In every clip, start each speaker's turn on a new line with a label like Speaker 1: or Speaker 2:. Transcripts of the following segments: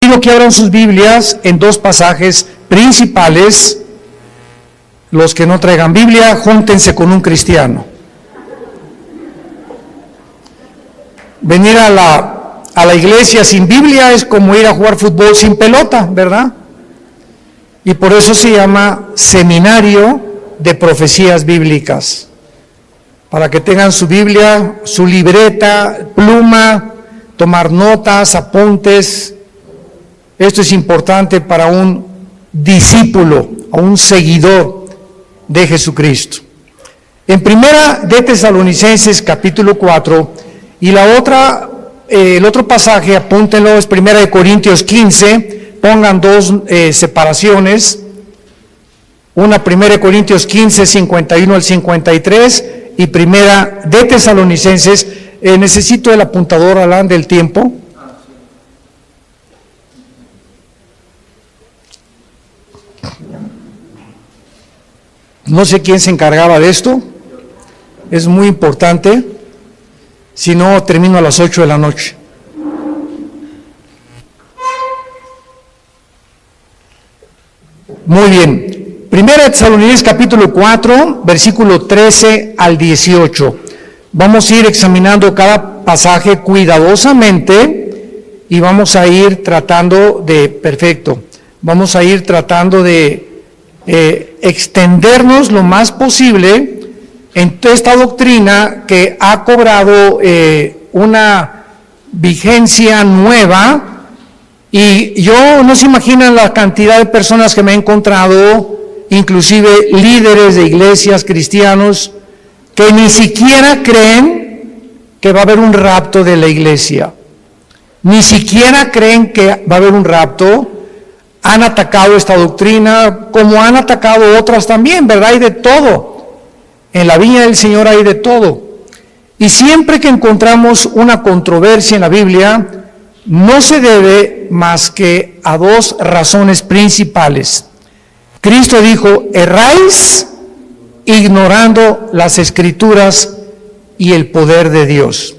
Speaker 1: Pido que abran sus Biblias en dos pasajes principales. Los que no traigan Biblia, júntense con un cristiano. Venir a la iglesia sin Biblia es como ir a jugar fútbol sin pelota, ¿verdad? Y por eso se llama Seminario de Profecías Bíblicas. Para que tengan su Biblia, su libreta, pluma, tomar notas, apuntes. Esto es importante para un discípulo o un seguidor de Jesucristo. En Primera de Tesalonicenses capítulo 4, y el otro pasaje, apúntenlo, es Primera de Corintios 15, pongan dos separaciones, una Primera de Corintios 15, 51 al 53, y Primera de Tesalonicenses. Necesito el apuntador, Alan, del tiempo. No sé quién se encargaba de esto, es muy importante, si no termino a las 8 de la noche. Muy bien, Primera de Tesalonicenses capítulo 4, versículo 13 al 18. Vamos a ir examinando cada pasaje cuidadosamente y vamos a ir tratando de extendernos lo más posible en toda esta doctrina que ha cobrado una vigencia nueva, y yo no se imaginan la cantidad de personas que me he encontrado, inclusive líderes de iglesias cristianos, que ni siquiera creen que va a haber un rapto de la iglesia, ni siquiera creen que va a haber un rapto. Han atacado esta doctrina, como han atacado otras también, ¿verdad? Hay de todo. En la viña del Señor hay de todo. Y siempre que encontramos una controversia en la Biblia, no se debe más que a dos razones principales. Cristo dijo: erráis ignorando las Escrituras y el poder de Dios.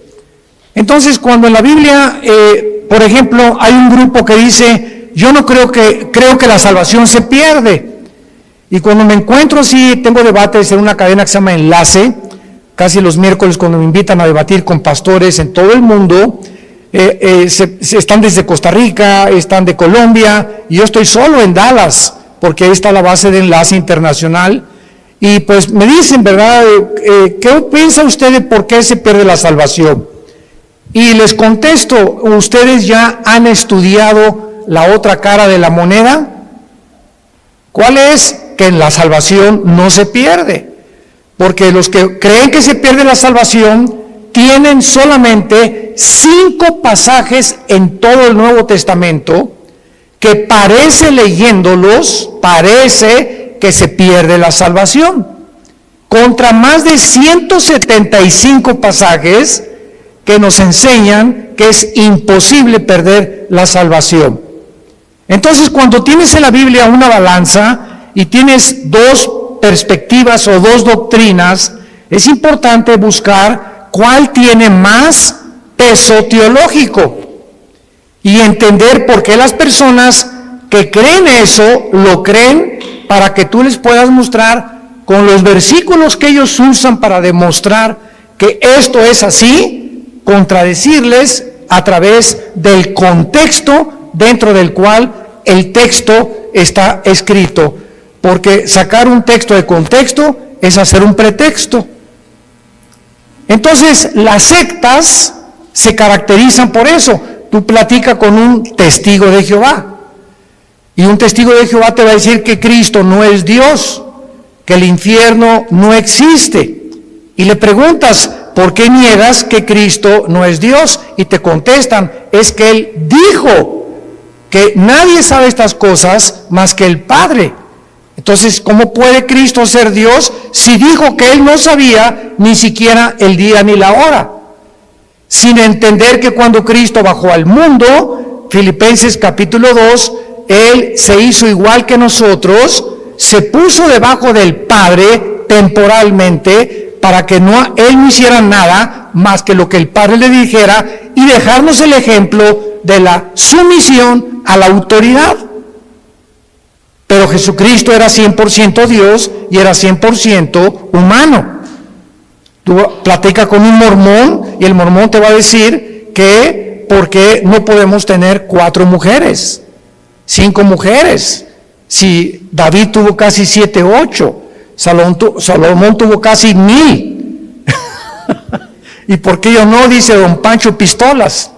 Speaker 1: Entonces, cuando en la Biblia, por ejemplo, hay un grupo que dice: yo no creo que la salvación se pierde. Y cuando me encuentro así, tengo debates en una cadena que se llama Enlace, casi los miércoles cuando me invitan a debatir con pastores en todo el mundo, están desde Costa Rica, están de Colombia, y yo estoy solo en Dallas, porque ahí está la base de Enlace Internacional, y pues me dicen, ¿verdad? ¿Qué piensa usted de por qué se pierde la salvación? Y les contesto: ¿ustedes ya han estudiado la otra cara de la moneda? ¿Cuál es? Que la salvación no se pierde, porque los que creen que se pierde la salvación tienen solamente 5 pasajes en todo el Nuevo Testamento que leyéndolos parece que se pierde la salvación, contra más de 175 pasajes que nos enseñan que es imposible perder la salvación. Entonces, cuando tienes en la Biblia una balanza y tienes dos perspectivas o dos doctrinas, es importante buscar cuál tiene más peso teológico y entender por qué las personas que creen eso, lo creen, para que tú les puedas mostrar con los versículos que ellos usan para demostrar que esto es así, contradecirles a través del contexto dentro del cual el texto está escrito, porque sacar un texto de contexto es hacer un pretexto. Entonces, las sectas se caracterizan por eso. Tú platicas con un testigo de Jehová, y un testigo de Jehová te va a decir que Cristo no es Dios, que el infierno no existe, y le preguntas: ¿por qué niegas que Cristo no es Dios? Y te contestan: es que Él dijo que nadie sabe estas cosas más que el Padre. Entonces, ¿cómo puede Cristo ser Dios si dijo que Él no sabía ni siquiera el día ni la hora? Sin entender que cuando Cristo bajó al mundo, Filipenses capítulo 2, Él se hizo igual que nosotros, se puso debajo del Padre temporalmente, para que Él no hiciera nada más que lo que el Padre le dijera, y dejarnos el ejemplo de la sumisión a la autoridad. Pero Jesucristo era 100% Dios y era 100% humano. Tú platicas con un mormón y el mormón te va a decir que ¿por qué no podemos tener 4 mujeres, 5 mujeres? Si David tuvo casi 7, 8, Salomón tuvo casi 1000. ¿Y por qué yo no? Dice don Pancho Pistolas.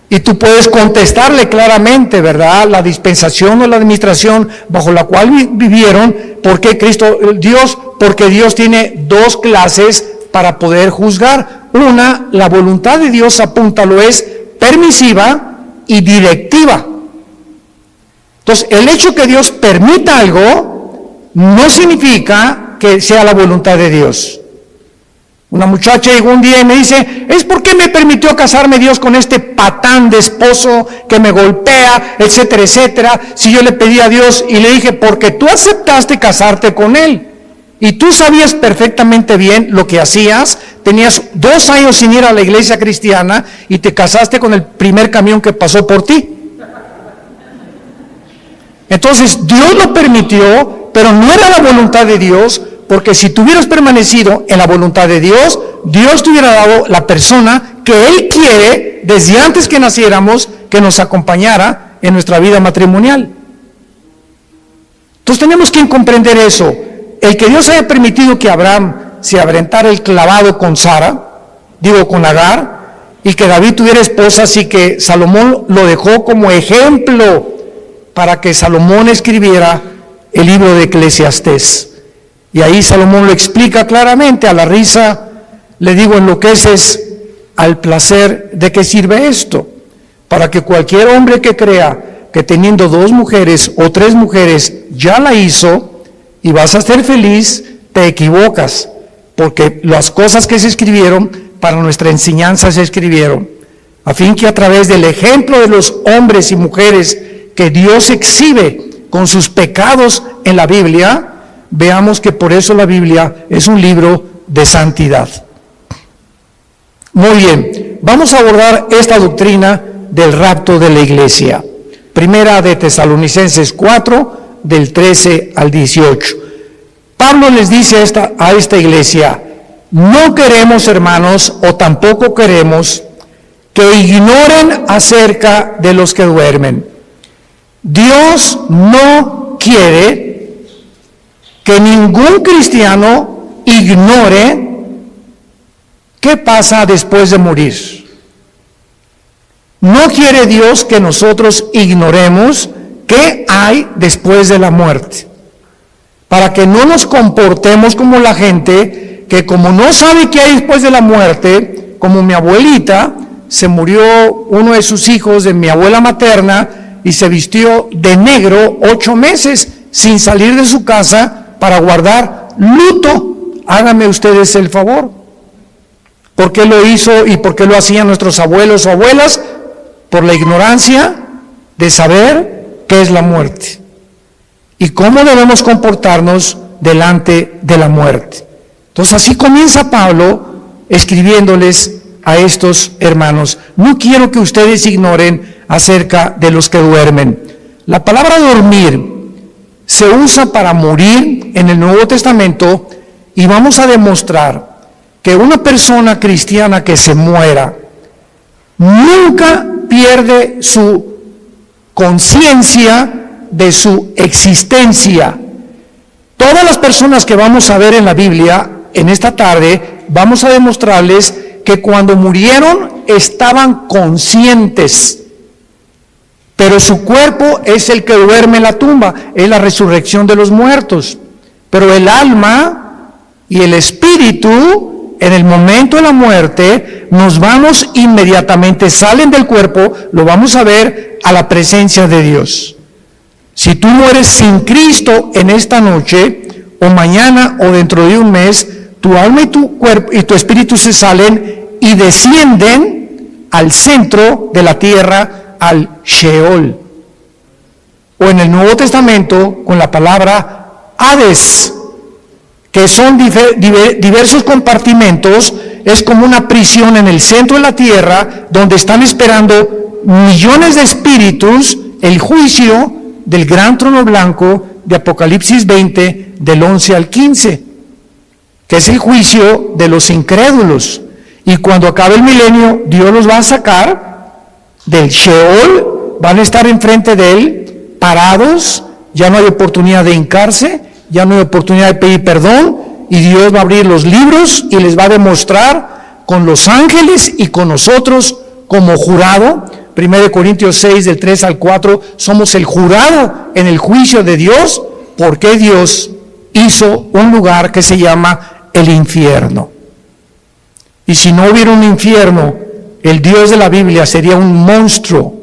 Speaker 1: Y tú puedes contestarle claramente, ¿verdad? La dispensación o la administración bajo la cual vivieron, ¿por qué Dios? Porque Dios tiene 2 clases para poder juzgar. Una, la voluntad de Dios, apúntalo, es permisiva y directiva. Entonces, el hecho que Dios permita algo no significa que sea la voluntad de Dios. Una muchacha llegó un día y me dice, ¿es por qué me permitió casarme Dios con este patán de esposo que me golpea, etcétera, etcétera? Si yo le pedí a Dios y le dije, porque tú aceptaste casarte con él. Y tú sabías perfectamente bien lo que hacías, tenías 2 años sin ir a la iglesia cristiana y te casaste con el primer camión que pasó por ti. Entonces Dios lo permitió, pero no era la voluntad de Dios, porque si tú hubieras permanecido en la voluntad de Dios, Dios te hubiera dado la persona que Él quiere desde antes que naciéramos, que nos acompañara en nuestra vida matrimonial. Entonces tenemos que comprender eso. El que Dios haya permitido que Abraham se aventara el clavado con con Agar, y que David tuviera esposas y que Salomón lo dejó como ejemplo para que Salomón escribiera el libro de Eclesiastés. Y ahí Salomón lo explica claramente, a la risa le digo, enloqueces al placer. ¿De qué sirve esto? Para que cualquier hombre que crea que teniendo 2 mujeres o 3 mujeres ya la hizo y vas a ser feliz, te equivocas, porque las cosas que se escribieron para nuestra enseñanza se escribieron, a fin que a través del ejemplo de los hombres y mujeres que Dios exhibe con sus pecados en la Biblia, veamos que por eso la Biblia es un libro de santidad. Muy bien, vamos a abordar esta doctrina del rapto de la iglesia. Primera de Tesalonicenses 4, del 13 al 18. Pablo les dice a esta iglesia, no queremos, hermanos, o tampoco queremos que ignoren acerca de los que duermen. Dios no quiere que ningún cristiano ignore qué pasa después de morir. No quiere Dios que nosotros ignoremos qué hay después de la muerte, para que no nos comportemos como la gente que, como no sabe qué hay después de la muerte, como mi abuelita, se murió uno de sus hijos de mi abuela materna y se vistió de negro 8 meses sin salir de su casa para guardar luto. Háganme ustedes el favor. ¿Por qué lo hizo y por qué lo hacían nuestros abuelos o abuelas? Por la ignorancia de saber qué es la muerte y cómo debemos comportarnos delante de la muerte. Entonces así comienza Pablo escribiéndoles a estos hermanos. No quiero que ustedes ignoren acerca de los que duermen. La palabra dormir se usa para morir en el Nuevo Testamento, y vamos a demostrar que una persona cristiana que se muera nunca pierde su conciencia de su existencia. Todas las personas que vamos a ver en la Biblia en esta tarde, vamos a demostrarles que cuando murieron estaban conscientes, pero su cuerpo es el que duerme en la tumba, es la resurrección de los muertos. Pero el alma y el espíritu, en el momento de la muerte, nos vamos inmediatamente, salen del cuerpo, lo vamos a ver, a la presencia de Dios. Si tú mueres sin Cristo en esta noche, o mañana, o dentro de un mes, tu alma y tu cuerpo y tu espíritu se salen y descienden al centro de la tierra, al Sheol, o en el Nuevo Testamento con la palabra Hades, que son diversos compartimentos. Es como una prisión en el centro de la tierra donde están esperando millones de espíritus el juicio del gran trono blanco de Apocalipsis 20, del 11 al 15, que es el juicio de los incrédulos. Y cuando acabe el milenio, Dios los va a sacar del Sheol, van a estar enfrente de Él, parados, ya no hay oportunidad de hincarse, ya no hay oportunidad de pedir perdón, y Dios va a abrir los libros y les va a demostrar con los ángeles y con nosotros como jurado. 1 Corintios 6, del 3 al 4, somos el jurado en el juicio de Dios, porque Dios hizo un lugar que se llama el infierno. Y si no hubiera un infierno, el Dios de la Biblia sería un monstruo,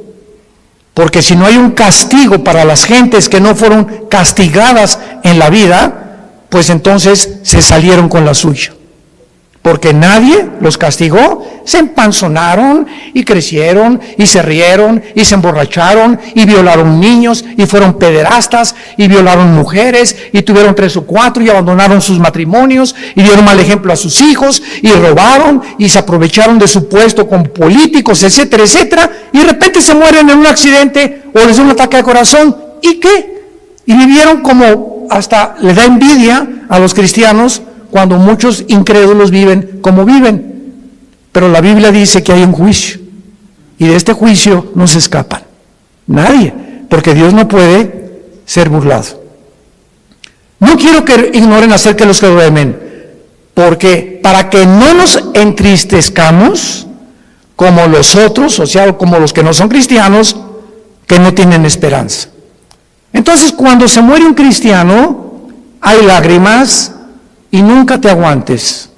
Speaker 1: porque si no hay un castigo para las gentes que no fueron castigadas en la vida, pues entonces se salieron con la suya. Porque nadie los castigó, se empanzonaron y crecieron y se rieron y se emborracharon y violaron niños y fueron pederastas y violaron mujeres y tuvieron 3 o 4 y abandonaron sus matrimonios y dieron mal ejemplo a sus hijos y robaron y se aprovecharon de su puesto con políticos, etcétera, etcétera, y de repente se mueren en un accidente o les da un ataque de corazón. ¿Y qué? Y vivieron como, hasta le da envidia a los cristianos cuando muchos incrédulos viven como viven. Pero la Biblia dice que hay un juicio, y de este juicio no se escapan nadie, porque Dios no puede ser burlado. No quiero que ignoren acerca de los que duermen, porque para que no nos entristezcamos como los otros, o sea, como los que no son cristianos, que no tienen esperanza. Entonces, cuando se muere un cristiano, hay lágrimas, y nunca te aguantes.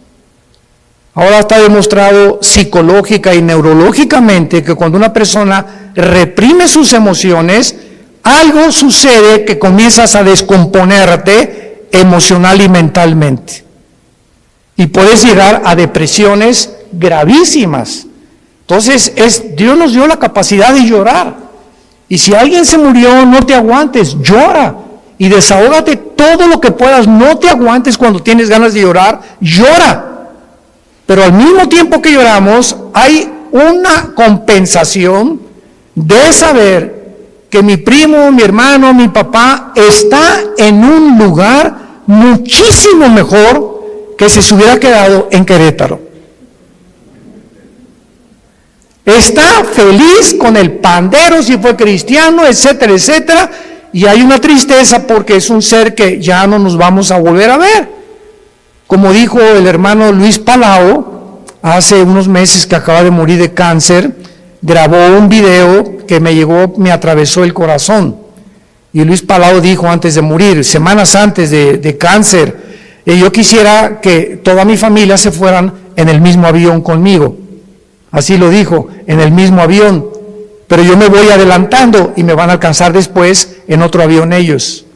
Speaker 1: Ahora está demostrado psicológica y neurológicamente que cuando una persona reprime sus emociones, algo sucede que comienzas a descomponerte emocional y mentalmente. Y puedes llegar a depresiones gravísimas. Entonces, Dios nos dio la capacidad de llorar. Y si alguien se murió, no te aguantes, llora. Y desahógate todo lo que puedas, no te aguantes cuando tienes ganas de llorar, llora. Pero al mismo tiempo que lloramos, hay una compensación de saber que mi primo, mi hermano, mi papá está en un lugar muchísimo mejor que si se hubiera quedado en Querétaro. Está feliz con el pandero, si fue cristiano, etcétera, etcétera. Y hay una tristeza porque es un ser que ya no nos vamos a volver a ver. Como dijo el hermano Luis Palau, hace unos meses que acaba de morir de cáncer, grabó un video que me atravesó el corazón. Y Luis Palau dijo antes de morir, semanas antes de cáncer, yo quisiera que toda mi familia se fueran en el mismo avión conmigo. Así lo dijo, en el mismo avión. Pero yo me voy adelantando y me van a alcanzar después en otro avión ellos.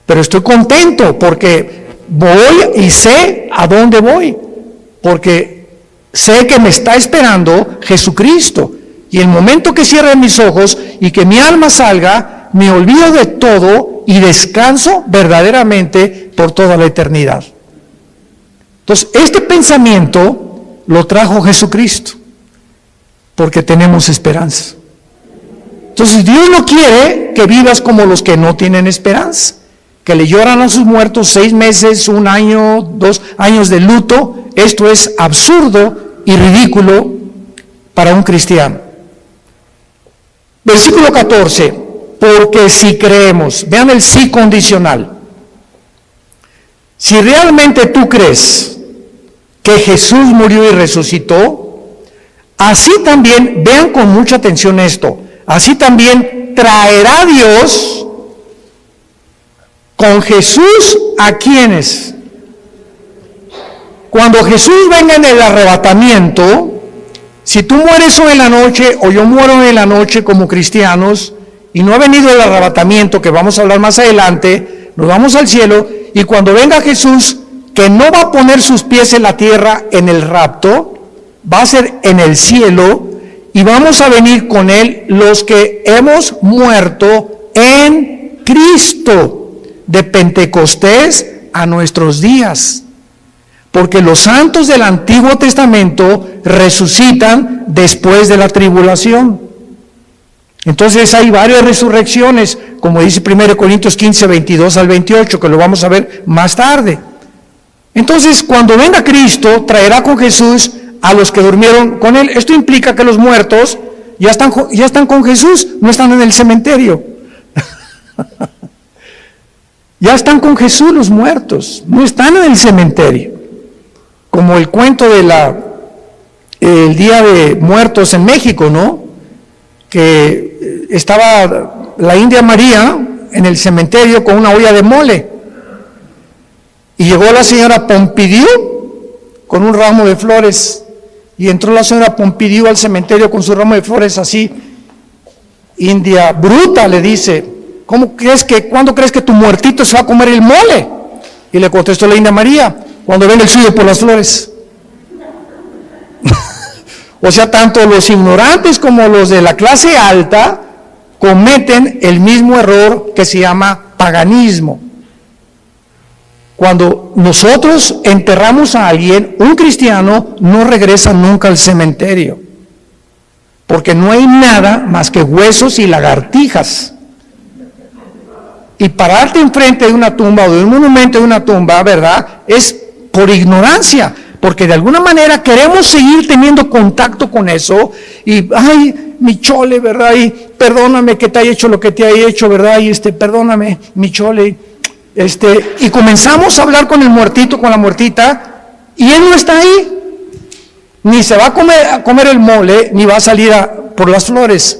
Speaker 1: Pero estoy contento porque voy y sé a dónde voy, porque sé que me está esperando Jesucristo. Y el momento que cierre mis ojos y que mi alma salga, me olvido de todo y descanso verdaderamente por toda la eternidad. Entonces, este pensamiento lo trajo Jesucristo, porque tenemos esperanza. Entonces Dios no quiere que vivas como los que no tienen esperanza, que le lloran a sus muertos 6 meses, 1 año, 2 años de luto. Esto es absurdo y ridículo para un cristiano. Versículo 14, porque si creemos, vean el sí condicional. Si realmente tú crees que Jesús murió y resucitó, así también, vean con mucha atención esto, así también traerá Dios con Jesús a quienes. Cuando Jesús venga en el arrebatamiento, si tú mueres hoy en la noche o yo muero hoy en la noche como cristianos y no ha venido el arrebatamiento, que vamos a hablar más adelante, nos vamos al cielo, y cuando venga Jesús, que no va a poner sus pies en la tierra en el rapto, va a ser en el cielo, y vamos a venir con Él los que hemos muerto en Cristo, de Pentecostés a nuestros días. Porque los santos del Antiguo Testamento resucitan después de la tribulación. Entonces hay varias resurrecciones, como dice 1 Corintios 15, 22 al 28, que lo vamos a ver más tarde. Entonces, cuando venga Cristo, traerá con Jesús a los que durmieron con Él. Esto implica que los muertos ya están con Jesús, no están en el cementerio. Ya están con Jesús los muertos, no están en el cementerio. Como el cuento de el Día de Muertos en México, ¿no? Que estaba la India María en el cementerio con una olla de mole. Y llegó la señora Pompidou con un ramo de flores. Y entró la señora Pompidou al cementerio con su ramo de flores así. India bruta, le dice, ¿cuándo crees que tu muertito se va a comer el mole? Y le contestó la India María, cuando venga el suyo por las flores. O sea, tanto los ignorantes como los de la clase alta cometen el mismo error que se llama paganismo. Cuando nosotros enterramos a alguien, un cristiano no regresa nunca al cementerio, porque no hay nada más que huesos y lagartijas. Y pararte enfrente de una tumba o de un monumento de una tumba, ¿verdad?, es por ignorancia, porque de alguna manera queremos seguir teniendo contacto con eso, y, ay, mi chole, ¿verdad?, y perdóname que te haya hecho lo que te haya hecho, ¿verdad?, y perdóname, mi chole, y comenzamos a hablar con el muertito, con la muertita, y él no está ahí, ni se va a comer el mole, ni va a salir por las flores.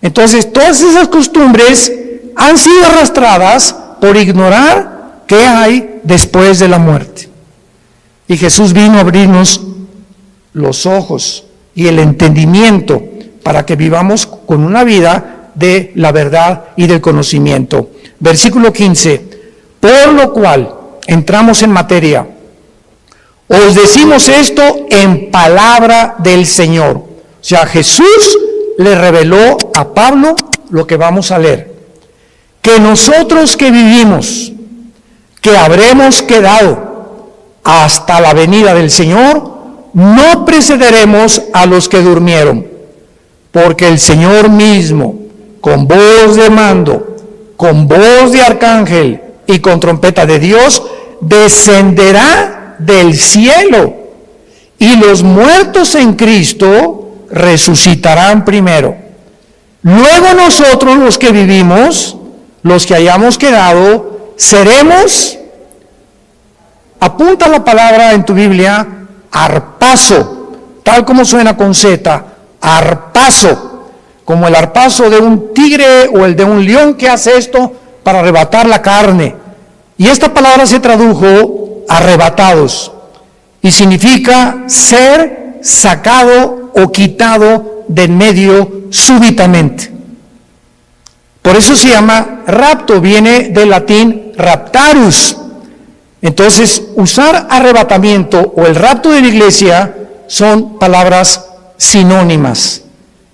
Speaker 1: Entonces, todas esas costumbres han sido arrastradas por ignorar qué hay después de la muerte. Y Jesús vino a abrirnos los ojos y el entendimiento para que vivamos con una vida de la verdad y del conocimiento. Versículo 15, por lo cual, entramos en materia, os decimos esto en palabra del Señor. O sea, Jesús le reveló a Pablo lo que vamos a leer. Que nosotros que vivimos, que habremos quedado hasta la venida del Señor, no precederemos a los que durmieron, porque el Señor mismo, con voz de mando, con voz de arcángel y con trompeta de Dios, descenderá del cielo, y los muertos en Cristo resucitarán primero. Luego nosotros, los que vivimos, los que hayamos quedado, seremos, apunta la palabra en tu Biblia, arpazo, tal como suena con Z, arpazo, como el arpazo de un tigre o el de un león que hace esto para arrebatar la carne. Y esta palabra se tradujo arrebatados y significa ser sacado o quitado de en medio súbitamente. Por eso se llama rapto, viene del latín raptarus. Entonces, usar arrebatamiento o el rapto de la iglesia son palabras sinónimas,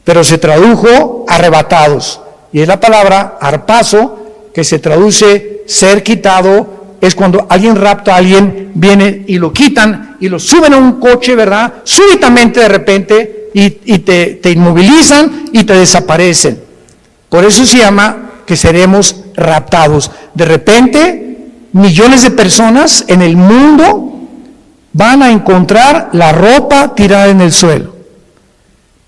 Speaker 1: pero se tradujo arrebatados. Y es la palabra arpazo, que se traduce ser quitado, es cuando alguien rapta a alguien, viene y lo quitan y lo suben a un coche, ¿verdad?, súbitamente de repente, y te inmovilizan y te desaparecen. Por eso se llama que seremos raptados. De repente, millones de personas en el mundo van a encontrar la ropa tirada en el suelo.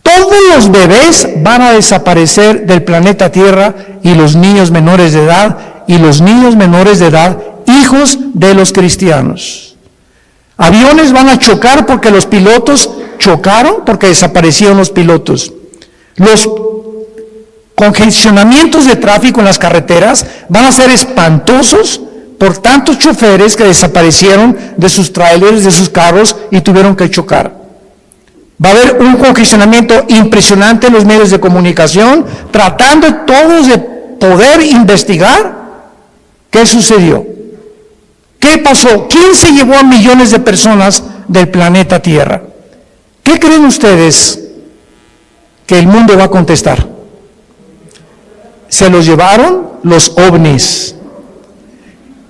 Speaker 1: Todos los bebés van a desaparecer del planeta Tierra, y los niños menores de edad, hijos de los cristianos. Aviones van a chocar porque los pilotos chocaron, porque desaparecieron los pilotos. Los congestionamientos de tráfico en las carreteras van a ser espantosos por tantos choferes que desaparecieron de sus trailers, de sus carros, y tuvieron que chocar. Va a haber un congestionamiento impresionante en los medios de comunicación, tratando todos de poder investigar qué sucedió, qué pasó, quién se llevó a millones de personas del planeta Tierra. ¿Qué creen ustedes que el mundo va a contestar? Se los llevaron los ovnis.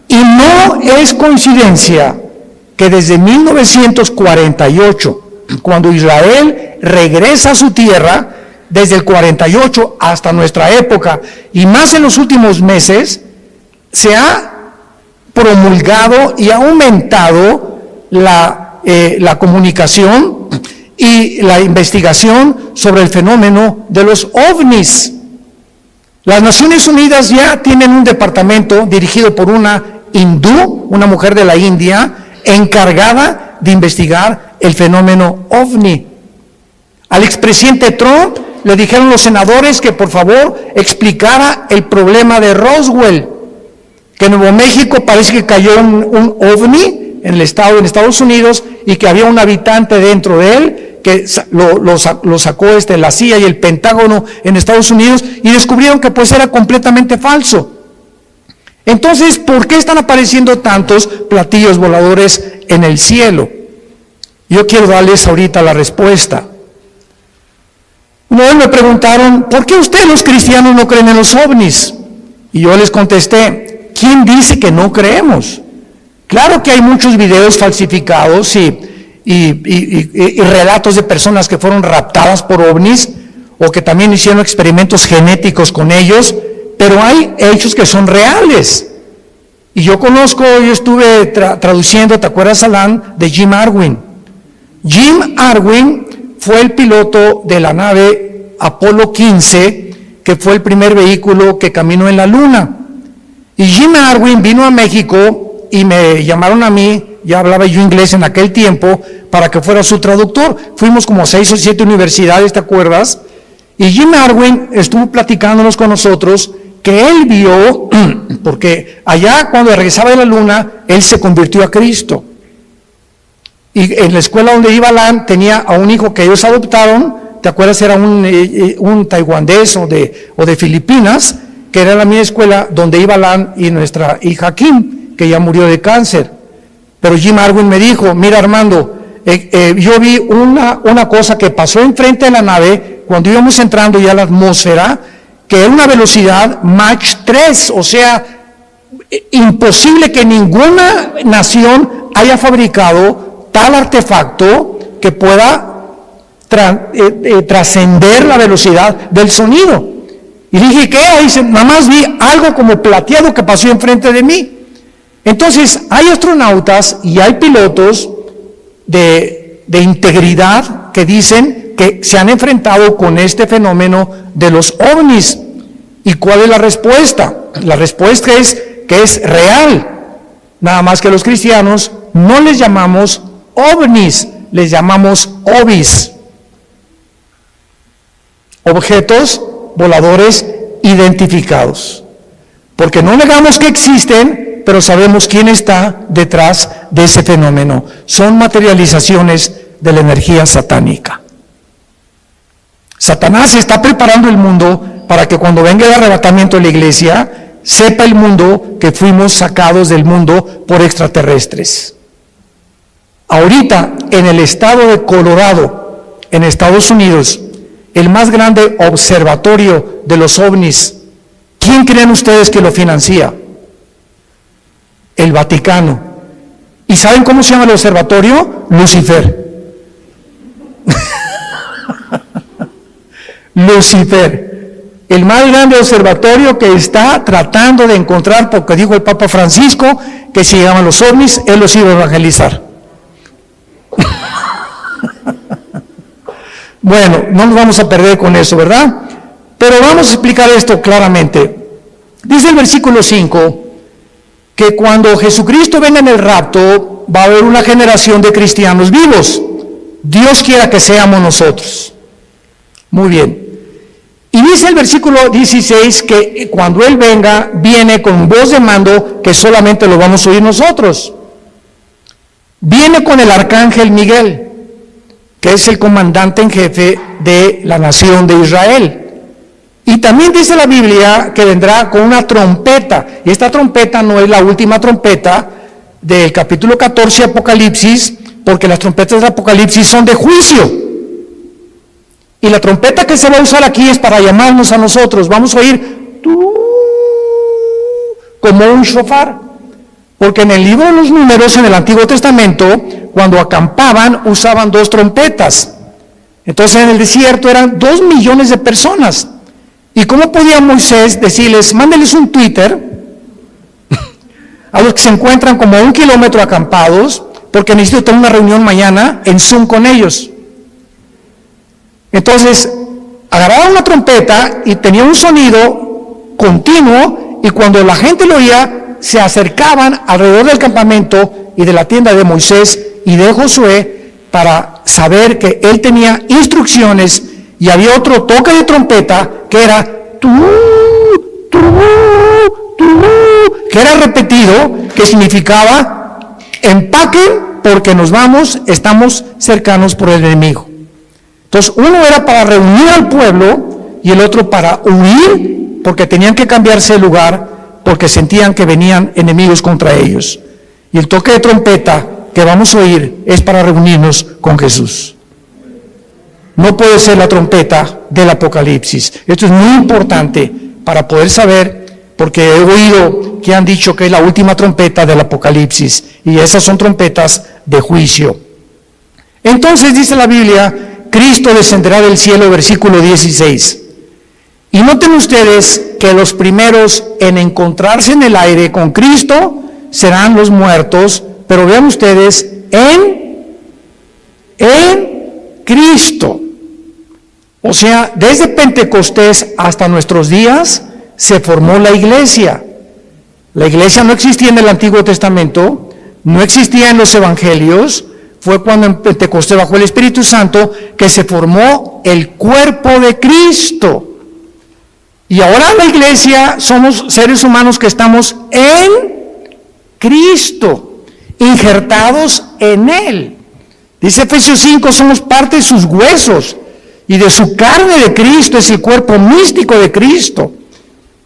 Speaker 1: Y no es coincidencia que desde 1948, cuando Israel regresa a su tierra, desde el 48 hasta nuestra época, y más en los últimos meses, se ha promulgado y ha aumentado la comunicación y la investigación sobre el fenómeno de los ovnis. Las Naciones Unidas ya tienen un departamento dirigido por una hindú, una mujer de la India, encargada de investigar el fenómeno ovni. Al expresidente Trump le dijeron los senadores que por favor explicara el problema de Roswell, que en Nuevo México parece que cayó un ovni en Estados Unidos, y que había un habitante dentro de él que lo sacó la CIA y el Pentágono en Estados Unidos, y descubrieron que pues era completamente falso. Entonces, ¿por qué están apareciendo tantos platillos voladores en el cielo? Yo quiero darles ahorita la respuesta. Una vez me preguntaron, ¿por qué ustedes los cristianos no creen en los ovnis? Y yo les contesté, ¿quién dice que no creemos? Claro que hay muchos videos falsificados y relatos de personas que fueron raptadas por ovnis, o que también hicieron experimentos genéticos con ellos, pero hay hechos que son reales. Y yo estuve traduciendo, ¿te acuerdas, Alan, de Jim Arwin? Jim Arwin fue el piloto de la nave Apolo 15, que fue el primer vehículo que caminó en la Luna. Y Jim Arwin vino a México y me llamaron a mí, ya hablaba yo inglés en aquel tiempo, para que fuera su traductor. Fuimos como 6 o 7 universidades, ¿te acuerdas? Y Jim Arwin estuvo platicándonos con nosotros que él vio, porque allá cuando regresaba de la Luna, él se convirtió a Cristo. Y en la escuela donde iba Alan, tenía a un hijo que ellos adoptaron, ¿te acuerdas? Era un taiwanés o de Filipinas, que era la misma escuela donde iba Alan y nuestra hija Kim, que ya murió de cáncer. Pero Jim Arwin me dijo, mira Armando, yo vi una cosa que pasó enfrente de la nave cuando íbamos entrando ya a la atmósfera, que era una velocidad Mach 3, o sea, imposible que ninguna nación haya fabricado tal artefacto que pueda trascender la velocidad del sonido. Y dije, ¿qué era? Dice, nada más vi algo como plateado que pasó enfrente de mí. Entonces, hay astronautas y hay pilotos de integridad que dicen que se han enfrentado con este fenómeno de los ovnis. ¿Y cuál es la respuesta? La respuesta es que es real. Nada más que los cristianos no les llamamos ovnis, les llamamos ovis. Objetos voladores identificados. Porque no negamos que existen, pero sabemos quién está detrás de ese fenómeno. Son materializaciones de la energía satánica. Satanás está preparando el mundo para que cuando venga el arrebatamiento de la iglesia, sepa el mundo que fuimos sacados del mundo por extraterrestres. Ahorita, en el estado de Colorado, en Estados Unidos, el más grande observatorio de los ovnis, ¿quién creen ustedes que lo financia? El Vaticano. ¿Y saben cómo se llama el observatorio? Lucifer. Lucifer, el más grande observatorio que está tratando de encontrar, porque dijo el Papa Francisco que si llegaban los ovnis, él los iba a evangelizar. Bueno, no nos vamos a perder con eso, ¿verdad? Pero vamos a explicar esto claramente. Dice el versículo 5 que cuando Jesucristo venga en el rapto, va a haber una generación de cristianos vivos. Dios quiera que seamos nosotros. Muy bien. Y dice el versículo 16 que cuando Él venga, viene con voz de mando que solamente lo vamos a oír nosotros. Viene con el arcángel Miguel, que es el comandante en jefe de la nación de Israel. Y también dice la Biblia que vendrá con una trompeta. Y esta trompeta no es la última trompeta del capítulo 14 de Apocalipsis, porque las trompetas de Apocalipsis son de juicio. Y la trompeta que se va a usar aquí es para llamarnos a nosotros. Vamos a oír como un shofar. Porque en el libro de los Números, en el Antiguo Testamento, cuando acampaban, usaban 2 trompetas. Entonces en el desierto eran 2 millones de personas. ¿Y cómo podía Moisés decirles, mándeles un Twitter a los que se encuentran como a 1 kilómetro acampados, porque necesito tener una reunión mañana en Zoom con ellos? Entonces, agarraban una trompeta y tenía un sonido continuo, y cuando la gente lo oía, se acercaban alrededor del campamento y de la tienda de Moisés y de Josué para saber que él tenía instrucciones, y había otro toque de trompeta que era que era repetido, que significaba empaquen porque nos vamos, estamos cercanos por el enemigo. Entonces uno era para reunir al pueblo y el otro para huir, porque tenían que cambiarse de lugar porque sentían que venían enemigos contra ellos. Y el toque de trompeta que vamos a oír es para reunirnos con Jesús. No puede ser la trompeta del Apocalipsis. Esto es muy importante para poder saber, porque he oído que han dicho que es la última trompeta del Apocalipsis, y esas son trompetas de juicio. Entonces dice la Biblia, Cristo descenderá del cielo, versículo 16. Y noten ustedes que los primeros en encontrarse en el aire con Cristo serán los muertos, pero vean ustedes, en Cristo. O sea, desde Pentecostés hasta nuestros días se formó la iglesia. La iglesia no existía en el Antiguo Testamento, no existía en los evangelios. Fue cuando en Pentecostés, bajo el Espíritu Santo, que se formó el cuerpo de Cristo. Y ahora la iglesia somos seres humanos que estamos en Cristo, injertados en Él. Dice Efesios 5, somos parte de sus huesos y de su carne de Cristo, es el cuerpo místico de Cristo.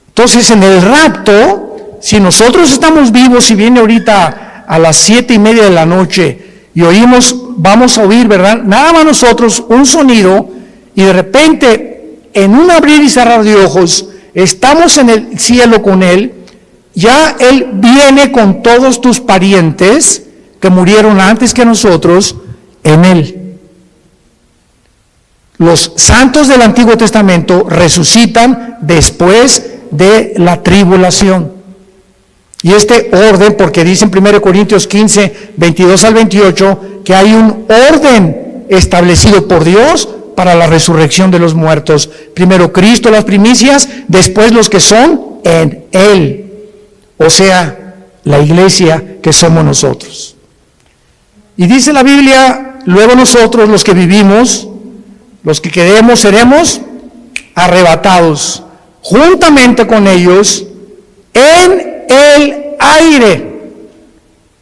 Speaker 1: Entonces en el rapto, si nosotros estamos vivos y viene ahorita a las 7:30 de la noche y oímos, vamos a oír, ¿verdad? Nada más nosotros, un sonido, y de repente, en un abrir y cerrar de ojos, estamos en el cielo con Él, ya Él viene con todos tus parientes que murieron antes que nosotros en Él. Los santos del Antiguo Testamento resucitan después de la tribulación. Y este orden, porque dice en 1 Corintios 15, 22 al 28, que hay un orden establecido por Dios para la resurrección de los muertos. Primero Cristo, las primicias, después los que son en Él. O sea, la iglesia que somos nosotros. Y dice la Biblia, luego nosotros los que vivimos, los que quedemos, seremos arrebatados juntamente con ellos en el aire.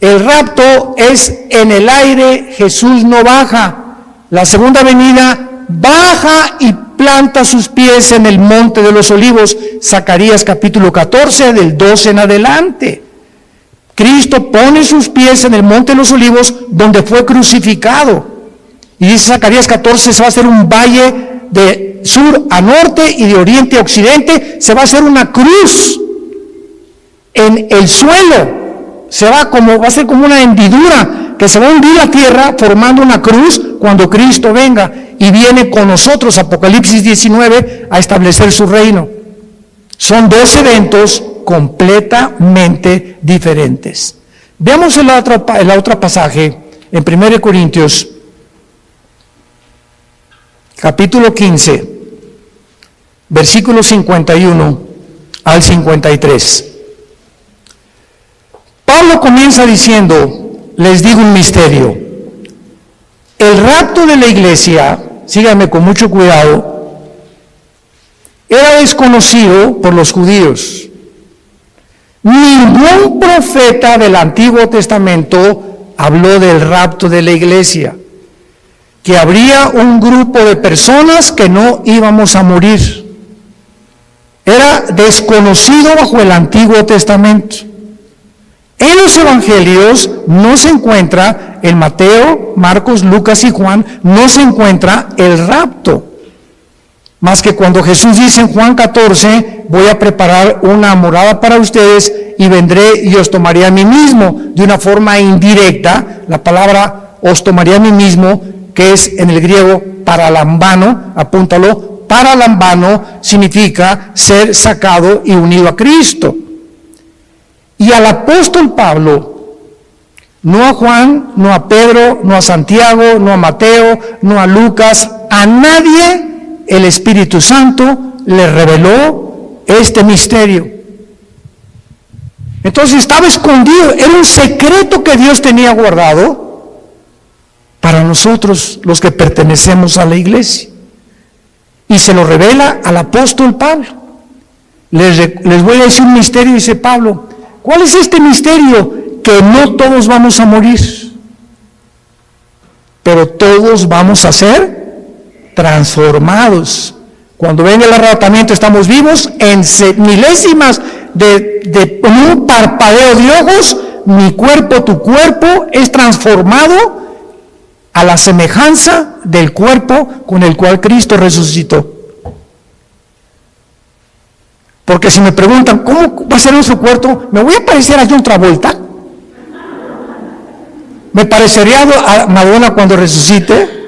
Speaker 1: El rapto es en el aire, Jesús no baja. La segunda venida baja y planta sus pies en el monte de los olivos. Zacarías capítulo 14, del 12 en adelante. Cristo pone sus pies en el monte de los olivos donde fue crucificado. Y dice Zacarías 14, se va a hacer un valle de sur a norte y de oriente a occidente. Se va a hacer una cruz en el suelo. Va a ser como una hendidura que se va a hundir la tierra formando una cruz cuando Cristo venga y viene con nosotros, Apocalipsis 19, a establecer su reino. Son 2 eventos completamente diferentes. Veamos el otro pasaje en 1 Corintios capítulo 15, versículos 51 al 53. Pablo comienza diciendo, les digo un misterio. El rapto de la iglesia, síganme con mucho cuidado, era desconocido por los judíos. Ningún profeta del Antiguo Testamento habló del rapto de la iglesia, que habría un grupo de personas que no íbamos a morir. Era desconocido bajo el Antiguo Testamento. En los evangelios no se encuentra, en Mateo, Marcos, Lucas y Juan, no se encuentra el rapto. Más que cuando Jesús dice en Juan 14, voy a preparar una morada para ustedes y vendré y os tomaré a mí mismo. De una forma indirecta, la palabra os tomaré a mí mismo que es en el griego paralambano, apúntalo, paralambano significa ser sacado y unido a Cristo. Y al apóstol Pablo, no a Juan, no a Pedro, no a Santiago, no a Mateo, no a Lucas, a nadie el Espíritu Santo le reveló este misterio. Entonces estaba escondido, era un secreto que Dios tenía guardado para nosotros, los que pertenecemos a la iglesia. Y se lo revela al apóstol Pablo. Les voy a decir un misterio, dice Pablo. ¿Cuál es este misterio? Que no todos vamos a morir, pero todos vamos a ser transformados. Cuando venga el arrebatamiento estamos vivos en milésimas de un parpadeo de ojos. Mi cuerpo, tu cuerpo es transformado a la semejanza del cuerpo con el cual Cristo resucitó. Porque si me preguntan, ¿cómo va a ser nuestro cuerpo? ¿Me voy a parecer a John Travolta? ¿Me parecería a Madonna cuando resucite?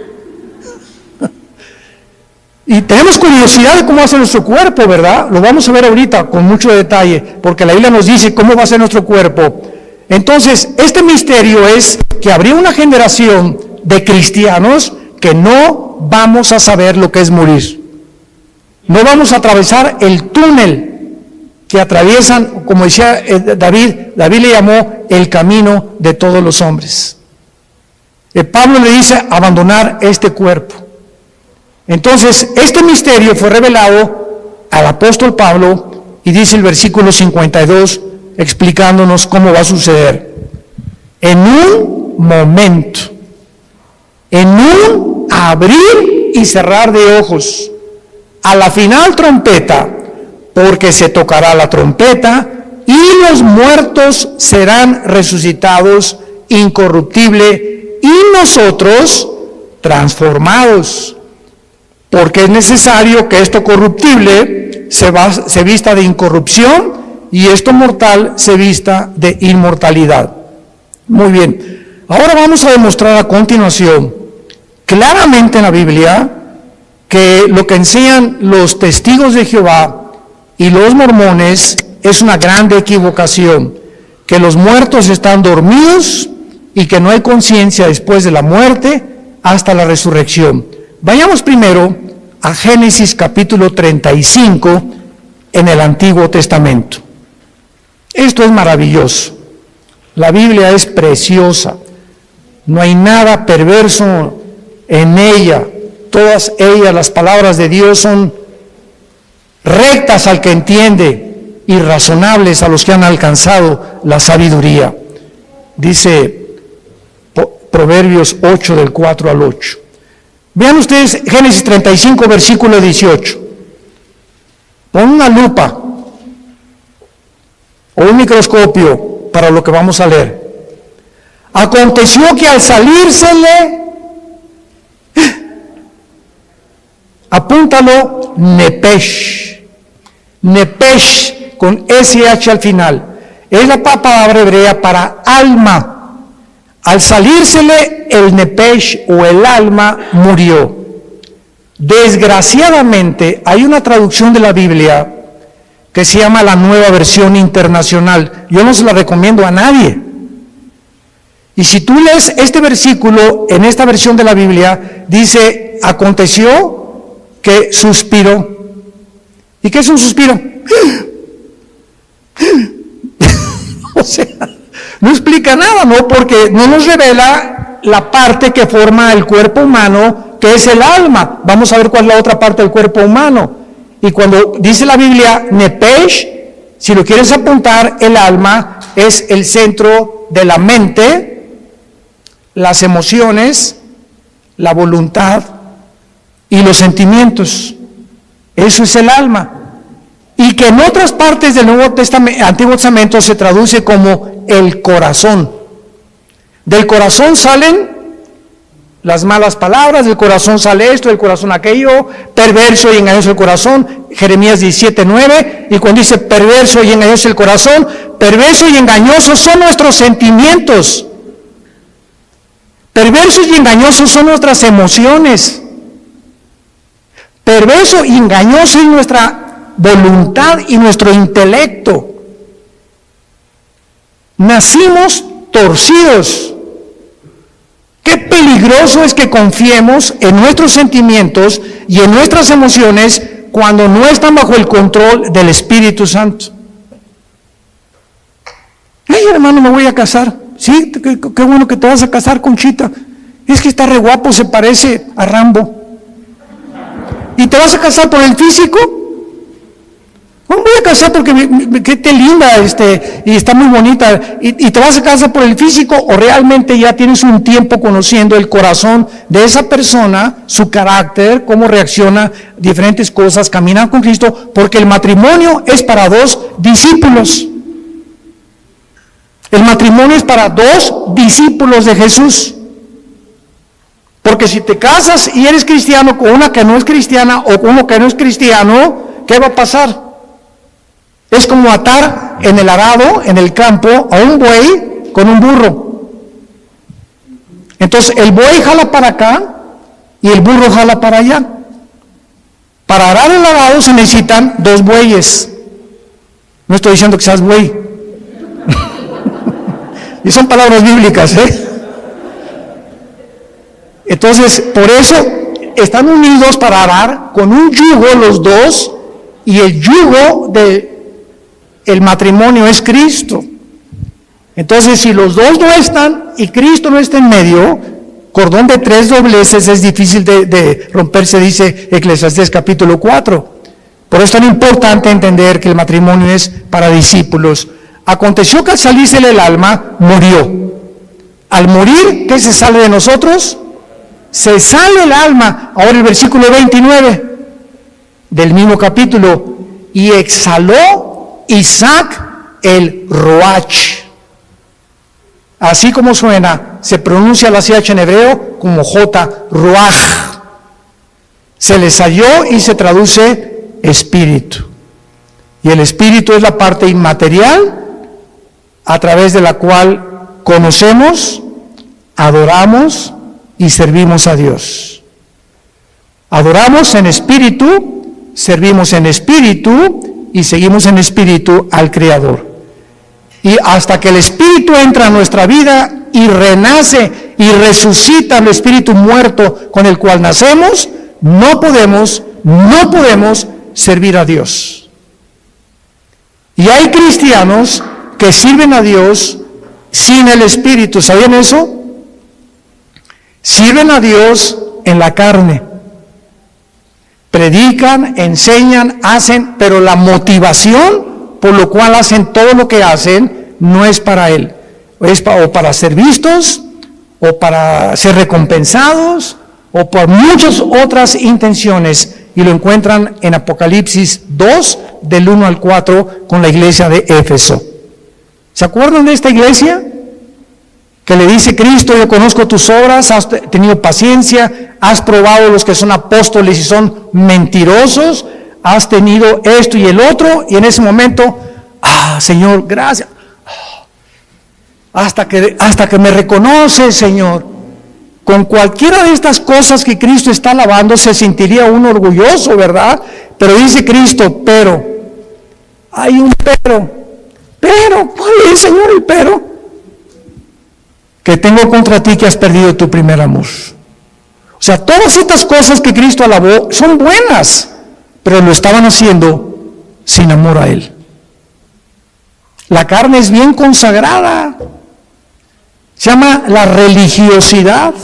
Speaker 1: Y tenemos curiosidad de cómo va a ser nuestro cuerpo, ¿verdad? Lo vamos a ver ahorita con mucho detalle, porque la Biblia nos dice cómo va a ser nuestro cuerpo. Entonces, este misterio es que habría una generación de cristianos que no vamos a saber lo que es morir. No vamos a atravesar el túnel que atraviesan, como decía David le llamó el camino de todos los hombres. Pablo le dice abandonar este cuerpo. Entonces, este misterio fue revelado al apóstol Pablo y dice el versículo 52 explicándonos cómo va a suceder. En un momento, en un abrir y cerrar de ojos, a la final trompeta, porque se tocará la trompeta y los muertos serán resucitados incorruptible y nosotros transformados, porque es necesario que esto corruptible se vista de incorrupción y esto mortal se vista de inmortalidad. Muy bien, ahora vamos a demostrar a continuación claramente en la Biblia que lo que enseñan los testigos de Jehová y los mormones es una grande equivocación, que los muertos están dormidos y que no hay conciencia después de la muerte hasta la resurrección. Vayamos primero a Génesis capítulo 35 en el Antiguo Testamento. Esto es maravilloso. La Biblia es preciosa. No hay nada perverso en ella. Todas ellas, las palabras de Dios, son rectas al que entiende y razonables a los que han alcanzado la sabiduría. Dice Proverbios 8 del 4 al 8. Vean ustedes Génesis 35 versículo 18. Pon una lupa o un microscopio para lo que vamos a leer. Aconteció que al salírsele, apúntalo, Nepesh con SH al final, es la palabra hebrea para alma. Al salírsele el Nepesh o el alma murió. Desgraciadamente hay una traducción de la Biblia que se llama la Nueva Versión Internacional. Yo no se la recomiendo a nadie. Y si tú lees este versículo en esta versión de la Biblia, dice, aconteció que suspiró. ¿Y qué es un suspiro? O sea, no explica nada, ¿no? Porque no nos revela la parte que forma el cuerpo humano, que es el alma. Vamos a ver cuál es la otra parte del cuerpo humano. Y cuando dice la Biblia, Nepesh, si lo quieres apuntar, el alma es el centro de la mente, las emociones, la voluntad y los sentimientos. Eso es el alma. Y que en otras partes del Antiguo Testamento se traduce como el corazón. Del corazón salen las malas palabras, del corazón sale esto, del corazón aquello, perverso y engañoso el corazón, Jeremías 17:9, y cuando dice perverso y engañoso el corazón, perverso y engañoso son nuestros sentimientos. Perversos y engañosos son nuestras emociones. Perverso y engañoso es nuestra voluntad y nuestro intelecto. Nacimos torcidos. Qué peligroso es que confiemos en nuestros sentimientos y en nuestras emociones cuando no están bajo el control del Espíritu Santo. Ay, hermano, me voy a casar. Sí, qué bueno que te vas a casar, Conchita. Es que está re guapo, se parece a Rambo. ¿Y te vas a casar por el físico? No, me voy a casar porque que te linda, y está muy bonita. ¿Y te vas a casar por el físico o realmente ya tienes un tiempo conociendo el corazón de esa persona, su carácter, cómo reacciona a diferentes cosas, caminar con Cristo? Porque el matrimonio es para dos discípulos. El matrimonio es para dos discípulos de Jesús. Porque si te casas y eres cristiano con una que no es cristiana o con uno que no es cristiano, ¿qué va a pasar? Es como atar en el arado, en el campo, a un buey con un burro. Entonces el buey jala para acá y el burro jala para allá. Para arar el arado se necesitan dos bueyes. No estoy diciendo que seas buey. Y son palabras bíblicas, Entonces, por eso están unidos para arar con un yugo los dos, y el yugo del matrimonio es Cristo. Entonces, si los dos no están y Cristo no está en medio, cordón de tres dobleces es difícil de romperse, dice Eclesiastés capítulo 4. Por eso es tan importante entender que el matrimonio es para discípulos. Aconteció que al salírsele el alma, murió. Al morir, ¿qué se sale de nosotros? Se sale el alma. Ahora el versículo 29 del mismo capítulo. Y exhaló Isaac el Roach. Así como suena, se pronuncia la CH en hebreo como J, Ruach. Se le salió y se traduce espíritu. Y el espíritu es la parte inmaterial a través de la cual conocemos, adoramos y servimos a Dios. Adoramos en espíritu, servimos en espíritu y seguimos en espíritu al Creador. Y hasta que el espíritu entra a nuestra vida y renace y resucita el espíritu muerto con el cual nacemos, no podemos servir a Dios. Y hay cristianos que sirven a Dios sin el Espíritu. ¿Sabían eso? Sirven a Dios en la carne. Predican, enseñan, hacen, pero la motivación por lo cual hacen todo lo que hacen no es para Él. Es o para ser vistos, o para ser recompensados, o por muchas otras intenciones. Y lo encuentran en Apocalipsis 2, del 1 al 4, con la iglesia de Éfeso. ¿Se acuerdan de esta iglesia? Que le dice Cristo: yo conozco tus obras, has tenido paciencia, has probado los que son apóstoles y son mentirosos, has tenido esto y el otro, y en ese momento, Señor, gracias. Hasta que me reconoces, Señor. Con cualquiera de estas cosas que Cristo está alabando, se sentiría uno orgulloso, ¿verdad? Pero dice Cristo, pero, hay un pero. Pero, ¿cuál es, Señor, el pero? Que tengo contra ti que has perdido tu primer amor. O sea, todas estas cosas que Cristo alabó son buenas, pero lo estaban haciendo sin amor a Él. La carne es bien consagrada. Se llama la religiosidad.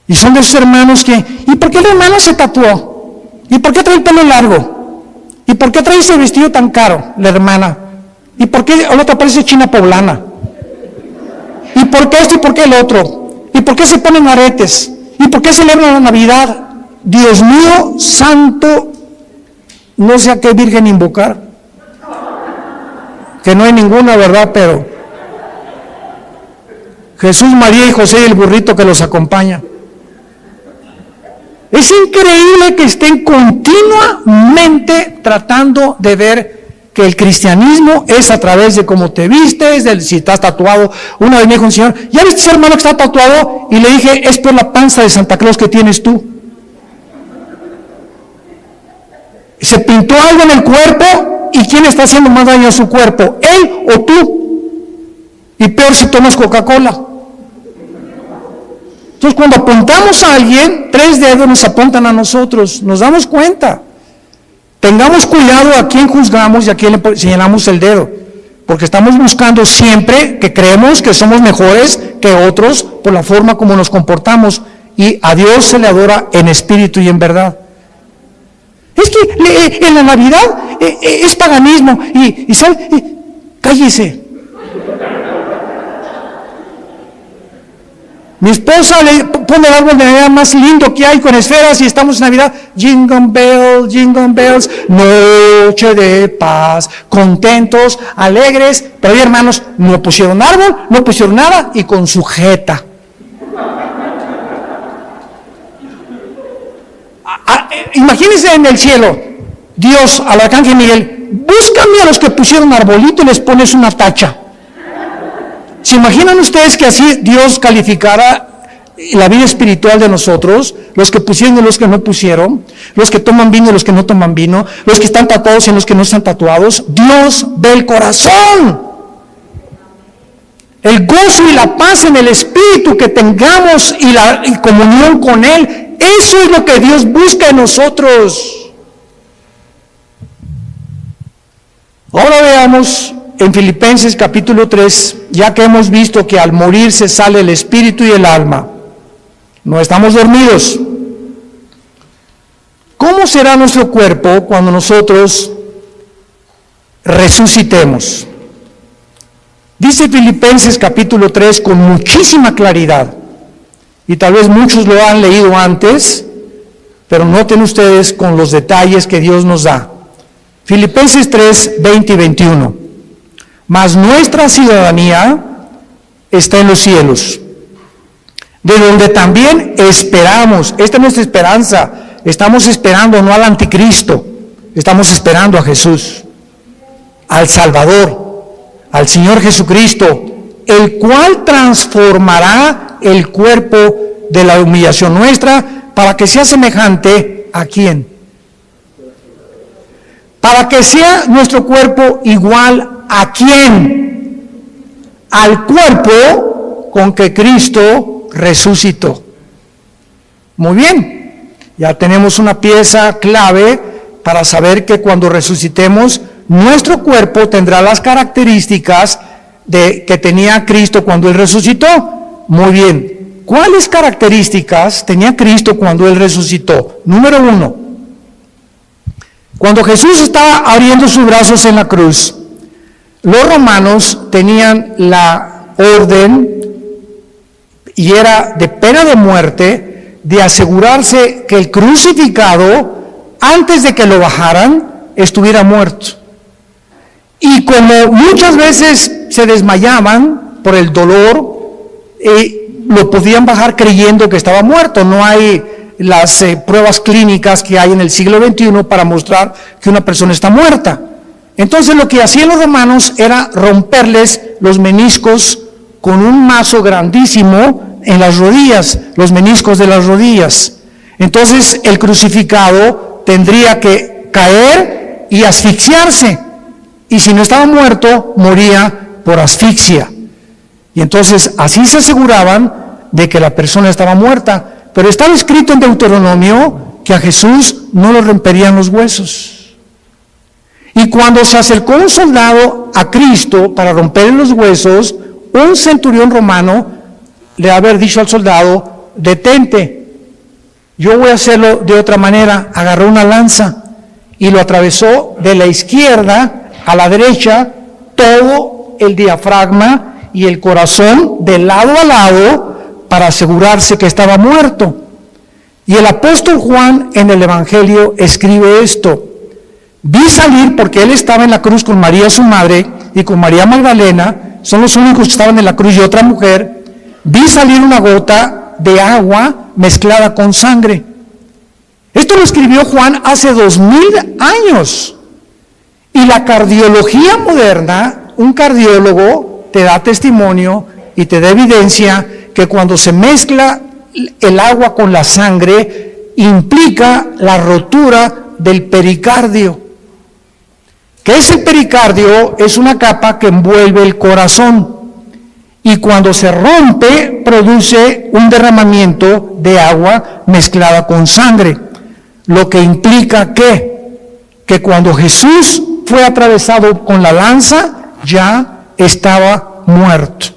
Speaker 1: Y son de esos hermanos que, ¿y por qué el hermano se tatuó? ¿Y por qué trae el pelo largo? ¿Y por qué trae ese vestido tan caro, la hermana? ¿Y por qué la otra parece china poblana? ¿Y por qué esto y por qué el otro? ¿Y por qué se ponen aretes? ¿Y por qué celebran la Navidad? Dios mío, santo, no sé a qué virgen invocar. Que no hay ninguna, ¿verdad? Pero Jesús, María y José y el burrito que los acompaña. Es increíble que estén continuamente tratando de ver que el cristianismo es a través de cómo te vistes, de si estás tatuado. Una vez me dijo un señor, ¿ya viste ese hermano que está tatuado? Y le dije, es por la panza de Santa Claus que tienes tú. Se pintó algo en el cuerpo, ¿y quién está haciendo más daño a su cuerpo? ¿Él o tú? Y peor si tomas Coca-Cola. Entonces cuando apuntamos a alguien, 3 dedos nos apuntan a nosotros, nos damos cuenta. Tengamos cuidado a quién juzgamos y a quién le señalamos el dedo, porque estamos buscando siempre que creemos que somos mejores que otros por la forma como nos comportamos, y a Dios se le adora en espíritu y en verdad. Es que en la Navidad es paganismo, y ¿sabe? Cállese. Mi esposa le pone el árbol de Navidad más lindo que hay con esferas y estamos en Navidad. Jingle bells, noche de paz, contentos, alegres. Pero ahí, hermanos, no pusieron árbol, no pusieron nada y con sujeta. Imagínense en el cielo, Dios al arcángel Miguel, búscame a los que pusieron arbolito y les pones una tacha. ¿Se imaginan ustedes que así Dios calificara la vida espiritual de nosotros? Los que pusieron y los que no pusieron, los que toman vino y los que no toman vino, los que están tatuados y los que no están tatuados. Dios ve el corazón. El gozo y la paz en el espíritu que tengamos y comunión con Él, eso es lo que Dios busca en nosotros. Ahora veamos en Filipenses capítulo 3, ya que hemos visto que al morir se sale el espíritu y el alma, no estamos dormidos. ¿Cómo será nuestro cuerpo cuando nosotros resucitemos? Dice Filipenses capítulo 3 con muchísima claridad, y tal vez muchos lo han leído antes, pero noten ustedes con los detalles que Dios nos da. Filipenses 3, 20 y 21. Mas nuestra ciudadanía está en los cielos, de donde también esperamos. Esta es nuestra esperanza. Estamos esperando no al anticristo, estamos esperando a Jesús, al Salvador, al Señor Jesucristo, el cual transformará el cuerpo de la humillación nuestra para que sea semejante a ¿quién? Para que sea nuestro cuerpo igual ¿a quién? Al cuerpo con que Cristo resucitó. Muy bien, ya tenemos una pieza clave para saber que cuando resucitemos, nuestro cuerpo tendrá las características que tenía Cristo cuando Él resucitó. Muy bien, ¿cuáles características tenía Cristo cuando Él resucitó? Número 1, cuando Jesús estaba abriendo sus brazos en la cruz, los romanos tenían la orden, y era de pena de muerte, de asegurarse que el crucificado, antes de que lo bajaran, estuviera muerto. Y como muchas veces se desmayaban por el dolor, lo podían bajar creyendo que estaba muerto. No hay las pruebas clínicas que hay en el siglo XXI para mostrar que una persona está muerta. Entonces lo que hacían los romanos era romperles los meniscos con un mazo grandísimo en las rodillas, los meniscos de las rodillas. Entonces el crucificado tendría que caer y asfixiarse, y si no estaba muerto, moría por asfixia. Y entonces así se aseguraban de que la persona estaba muerta. Pero estaba escrito en Deuteronomio que a Jesús no le romperían los huesos. Y cuando se acercó un soldado a Cristo para romperle los huesos, un centurión romano le había dicho al soldado: detente, yo voy a hacerlo de otra manera. Agarró una lanza y lo atravesó de la izquierda a la derecha, todo el diafragma y el corazón de lado a lado, para asegurarse que estaba muerto. Y el apóstol Juan en el Evangelio escribe esto: vi salir, porque él estaba en la cruz con María su madre y con María Magdalena, son los únicos que estaban en la cruz, y otra mujer, vi salir una gota de agua mezclada con sangre. Esto lo escribió Juan hace 2000 años. Y la cardiología moderna, un cardiólogo te da testimonio y te da evidencia que cuando se mezcla el agua con la sangre, implica la rotura del pericardio. ¿Qué es el pericardio? Es una capa que envuelve el corazón. Y cuando se rompe, produce un derramamiento de agua mezclada con sangre. Lo que implica que cuando Jesús fue atravesado con la lanza, ya estaba muerto.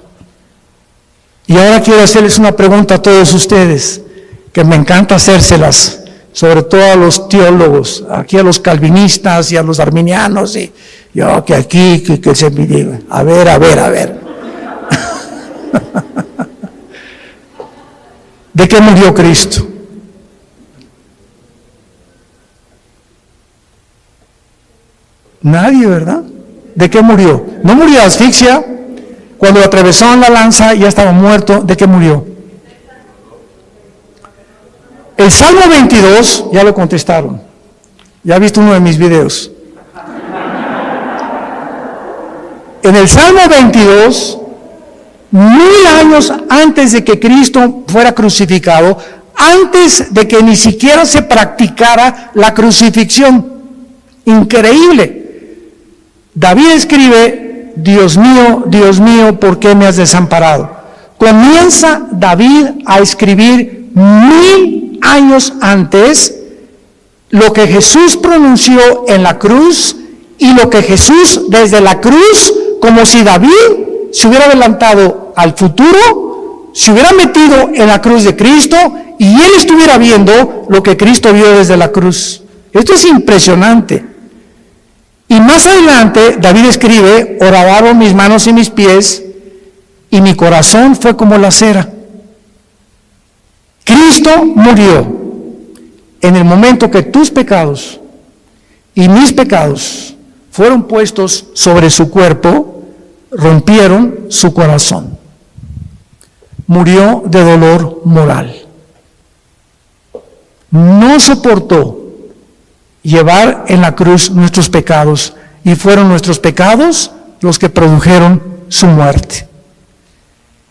Speaker 1: Y ahora quiero hacerles una pregunta a todos ustedes, que me encanta hacérselas, sobre todo a los teólogos, aquí a los calvinistas y a los arminianos, y yo que aquí, que se me diga, a ver. ¿De qué murió Cristo? Nadie, ¿verdad? ¿De qué murió? No murió de asfixia. Cuando lo atravesaron la lanza ya estaba muerto. ¿De qué murió? El Salmo 22, ya lo contestaron. Ya ha visto uno de mis videos. En el Salmo 22, 1000 años antes de que Cristo fuera crucificado, antes de que ni siquiera se practicara la crucifixión. Increíble. David escribe: Dios mío, ¿por qué me has desamparado? Comienza David a escribir 1000 años antes lo que Jesús pronunció en la cruz y lo que Jesús desde la cruz, como si David se hubiera adelantado al futuro, se hubiera metido en la cruz de Cristo y él estuviera viendo lo que Cristo vio desde la cruz. Esto es impresionante. Y más adelante David escribe: horadaron mis manos y mis pies y mi corazón fue como la cera. Cristo murió en el momento que tus pecados y mis pecados fueron puestos sobre su cuerpo, rompieron su corazón. Murió de dolor moral. No soportó llevar en la cruz nuestros pecados, y fueron nuestros pecados los que produjeron su muerte.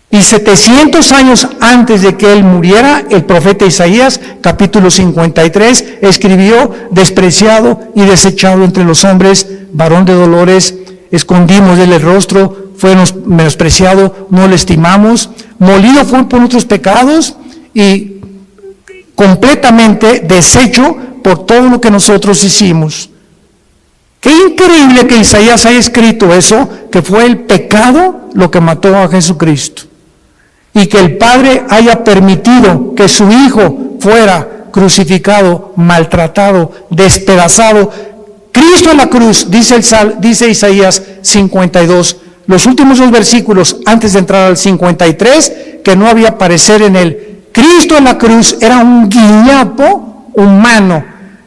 Speaker 1: Y 700 años antes de que él muriera, el profeta Isaías, capítulo 53, escribió: despreciado y desechado entre los hombres, varón de dolores, escondimos de él el rostro, fue menospreciado, no le estimamos, molido fue por nuestros pecados y completamente deshecho por todo lo que nosotros hicimos. Qué increíble que Isaías haya escrito eso, que fue el pecado lo que mató a Jesucristo, y que el Padre haya permitido que su Hijo fuera crucificado, maltratado, despedazado. Cristo en la cruz, dice Isaías 52, los últimos 2 versículos antes de entrar al 53, que no había parecer en él. Cristo en la cruz era un guiñapo humano.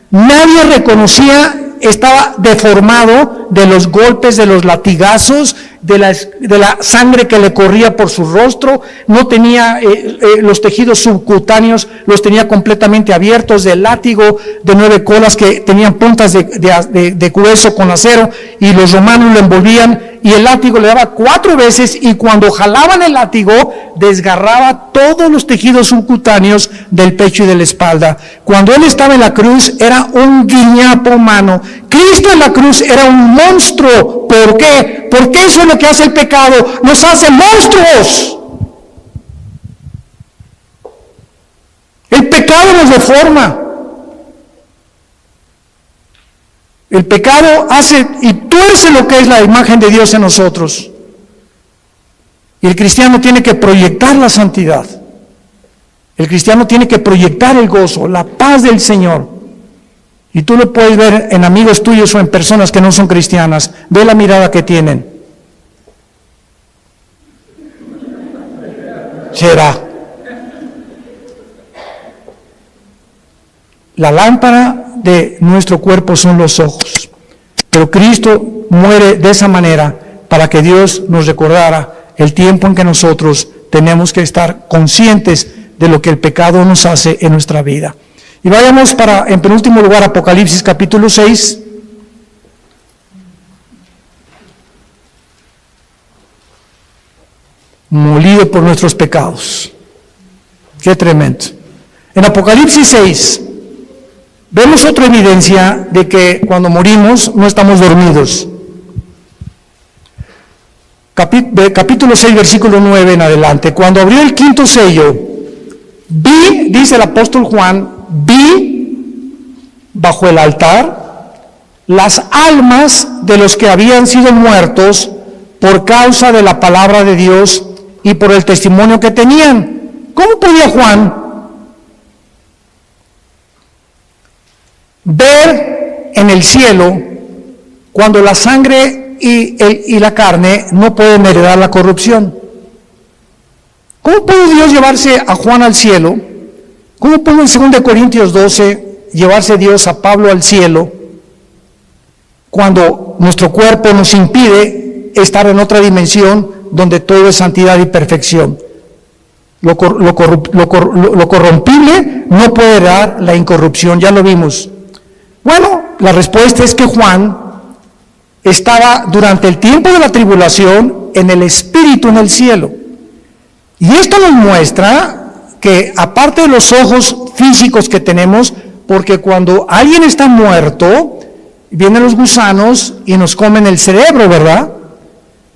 Speaker 1: Nadie reconocía, estaba deformado de los golpes, de los latigazos, de la sangre que le corría por su rostro. No tenía los tejidos subcutáneos, los tenía completamente abiertos, del látigo de 9 colas que tenían puntas de hueso con acero, y los romanos lo envolvían, y el látigo le daba 4 veces, y cuando jalaban el látigo desgarraba todos los tejidos subcutáneos del pecho y de la espalda. Cuando él estaba en la cruz era un guiñapo humano. Cristo en la cruz era un monstruo. ¿Por qué? Porque eso es lo que hace el pecado, nos hace monstruos. El pecado nos deforma. El pecado hace y tuerce lo que es la imagen de Dios en nosotros. Y el cristiano tiene que proyectar la santidad. El cristiano tiene que proyectar el gozo, la paz del Señor. Y tú lo puedes ver en amigos tuyos o en personas que no son cristianas. Ve la mirada que tienen. Será. La lámpara de nuestro cuerpo son los ojos. Pero Cristo muere de esa manera para que Dios nos recordara el tiempo en que nosotros tenemos que estar conscientes de lo que el pecado nos hace en nuestra vida. Y vayamos en penúltimo lugar, Apocalipsis capítulo 6. molido por nuestros pecados. Qué tremendo. En Apocalipsis 6 vemos otra evidencia de que cuando morimos no estamos dormidos. Capítulo 6, versículo 9 en adelante. Cuando abrió el quinto sello, vi, dice el apóstol Juan, vi bajo el altar las almas de los que habían sido muertos por causa de la palabra de Dios y por el testimonio que tenían. ¿Cómo podía Juan ver en el cielo cuando la sangre y la carne no pueden heredar la corrupción? ¿Cómo pudo Dios llevarse a Juan al cielo? ¿Cómo pudo en 2 Corintios 12 llevarse Dios a Pablo al cielo cuando nuestro cuerpo nos impide estar en otra dimensión donde todo es santidad y perfección? Lo corrompible no puede heredar la incorrupción, ya lo vimos. Bueno, la respuesta es que Juan estaba durante el tiempo de la tribulación en el Espíritu en el cielo. Y esto nos muestra que aparte de los ojos físicos que tenemos, porque cuando alguien está muerto, vienen los gusanos y nos comen el cerebro, ¿verdad?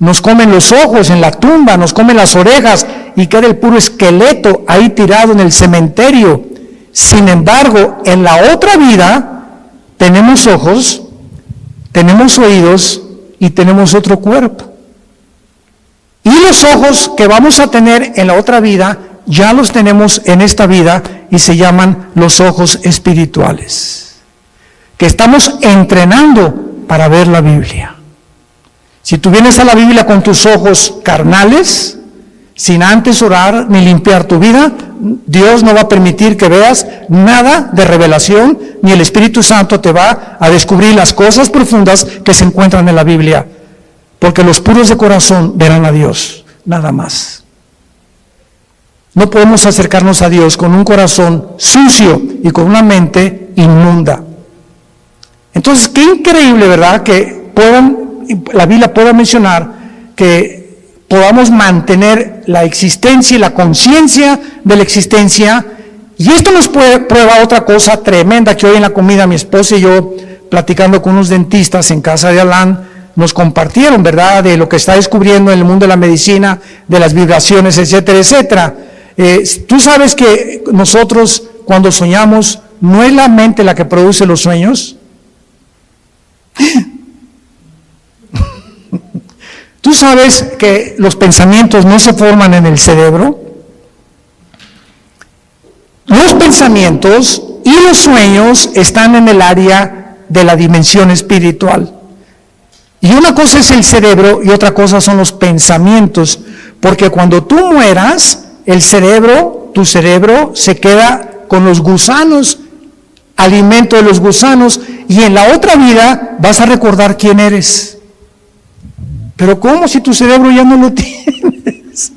Speaker 1: Nos comen los ojos en la tumba, nos comen las orejas y queda el puro esqueleto ahí tirado en el cementerio. Sin embargo, en la otra vida tenemos ojos, tenemos oídos y tenemos otro cuerpo. Y los ojos que vamos a tener en la otra vida, ya los tenemos en esta vida y se llaman los ojos espirituales, que estamos entrenando para ver la Biblia. Si tú vienes a la Biblia con tus ojos carnales, sin antes orar ni limpiar tu vida, Dios no va a permitir que veas nada de revelación, ni el Espíritu Santo te va a descubrir las cosas profundas que se encuentran en la Biblia, porque los puros de corazón verán a Dios, nada más. No podemos acercarnos a Dios con un corazón sucio y con una mente inmunda. Entonces, qué increíble, ¿verdad?, que la Biblia pueda mencionar que podamos mantener la existencia y la conciencia de la existencia. Y esto nos prueba otra cosa tremenda que hoy en la comida mi esposa y yo, platicando con unos dentistas en casa de Alán, nos compartieron, ¿verdad?, de lo que está descubriendo en el mundo de la medicina, de las vibraciones, etcétera, etcétera. Tú sabes que nosotros cuando soñamos, ¿no es la mente la que produce los sueños? ¿Tú sabes que los pensamientos no se forman en el cerebro? Los pensamientos y los sueños están en el área de la dimensión espiritual. Y una cosa es el cerebro y otra cosa son los pensamientos, porque cuando tú mueras, tu cerebro se queda con los gusanos, alimento de los gusanos, y en la otra vida vas a recordar quién eres. Pero ¿cómo si tu cerebro ya no lo tienes?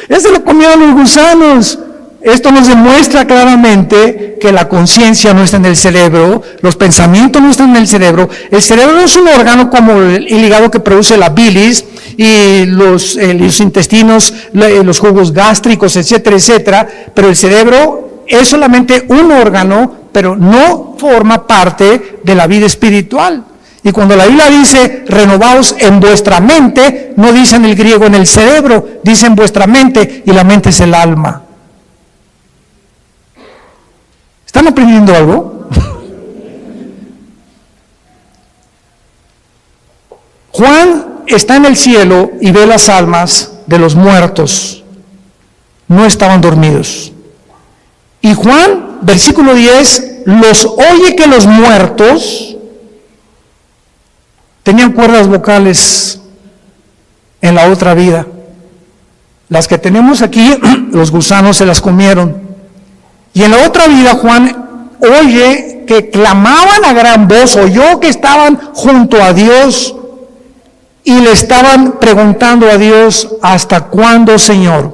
Speaker 1: Ese lo comieron los gusanos. Esto nos demuestra claramente que la conciencia no está en el cerebro, los pensamientos no están en el cerebro. El cerebro no es un órgano como el hígado que produce la bilis y los intestinos, los jugos gástricos, etcétera, etcétera. Pero el cerebro es solamente un órgano, pero no forma parte de la vida espiritual. Y cuando la Biblia dice renovaos en vuestra mente, no dice en el griego en el cerebro, dice en vuestra mente, y la mente es el alma. ¿Están aprendiendo algo? Juan está en el cielo y ve las almas de los muertos. No estaban dormidos. Y Juan, versículo 10, los oye que los muertos tenían cuerdas vocales en la otra vida. Las que tenemos aquí, los gusanos se las comieron. Y en la otra vida, Juan oye que clamaban a gran voz, oyó que estaban junto a Dios y le estaban preguntando a Dios, ¿hasta cuándo, Señor,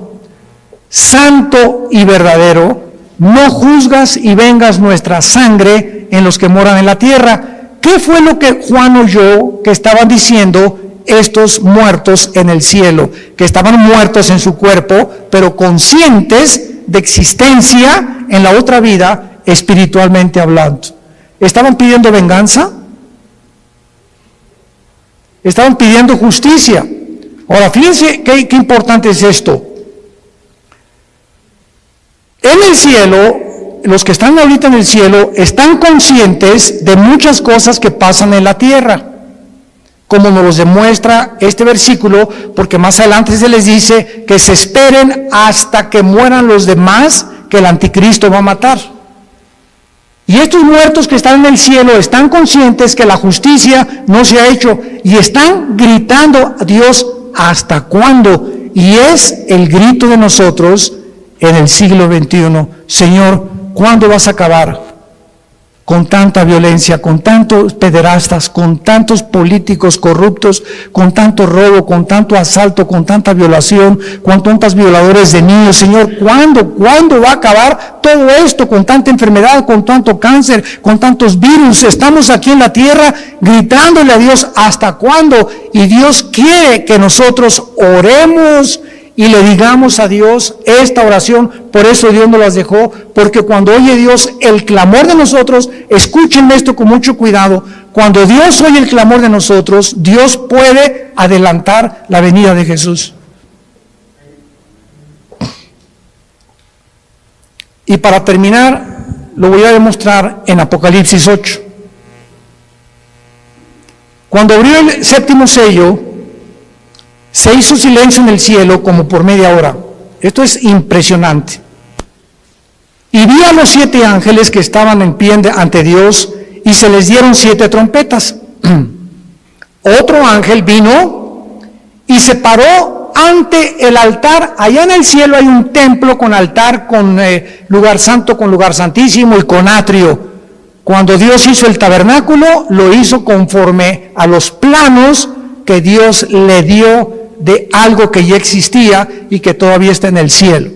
Speaker 1: santo y verdadero, no juzgas y vengas nuestra sangre en los que moran en la tierra? ¿Qué fue lo que Juan oyó que estaban diciendo estos muertos en el cielo, que estaban muertos en su cuerpo, pero conscientes de existencia en la otra vida, espiritualmente hablando. ¿Estaban pidiendo venganza? Estaban pidiendo justicia. Ahora, fíjense qué importante es esto. En el cielo, los que están ahorita en el cielo están conscientes de muchas cosas que pasan en la tierra, como nos los demuestra este versículo, porque más adelante se les dice que se esperen hasta que mueran los demás que el anticristo va a matar. Y estos muertos que están en el cielo están conscientes que la justicia no se ha hecho y están gritando a Dios, ¿hasta cuándo? Y es el grito de nosotros en el siglo XXI. Señor, ¿cuándo vas a acabar con tanta violencia, con tantos pederastas, con tantos políticos corruptos, con tanto robo, con tanto asalto, con tanta violación, con tantos violadores de niños? Señor, ¿cuándo va a acabar todo esto, con tanta enfermedad, con tanto cáncer, con tantos virus? Estamos aquí en la tierra gritándole a Dios, ¿hasta cuándo? Y Dios quiere que nosotros oremos y le digamos a Dios esta oración. Por eso Dios nos las dejó, porque cuando oye Dios el clamor de nosotros, escuchen esto con mucho cuidado, cuando Dios oye el clamor de nosotros, Dios puede adelantar la venida de Jesús. Y para terminar, lo voy a demostrar en Apocalipsis 8. Cuando abrió el séptimo sello, se hizo silencio en el cielo como por media hora. Esto es impresionante. Y vi a los 7 ángeles que estaban en pie ante Dios, y se les dieron 7 trompetas. Otro ángel vino y se paró ante el altar. Allá en el cielo hay un templo con altar, con lugar santo, con lugar santísimo y con atrio. Cuando Dios hizo el tabernáculo, lo hizo conforme a los planos que Dios le dio de algo que ya existía y que todavía está en el cielo.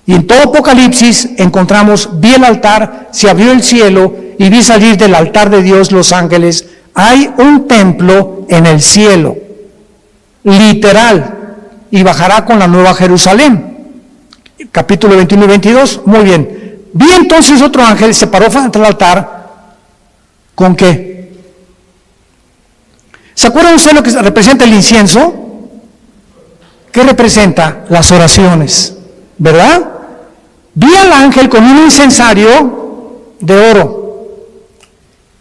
Speaker 1: Y en todo Apocalipsis encontramos, vi el altar, se abrió el cielo y vi salir del altar de Dios los ángeles. Hay un templo en el cielo, literal, y bajará con la nueva Jerusalén. Capítulo 21 y 22, muy bien. Vi entonces otro ángel, se paró frente al altar. ¿Con qué? ¿Se acuerdan ustedes lo que representa el incienso? ¿Qué representa? Las oraciones, ¿verdad? Vi al ángel con un incensario de oro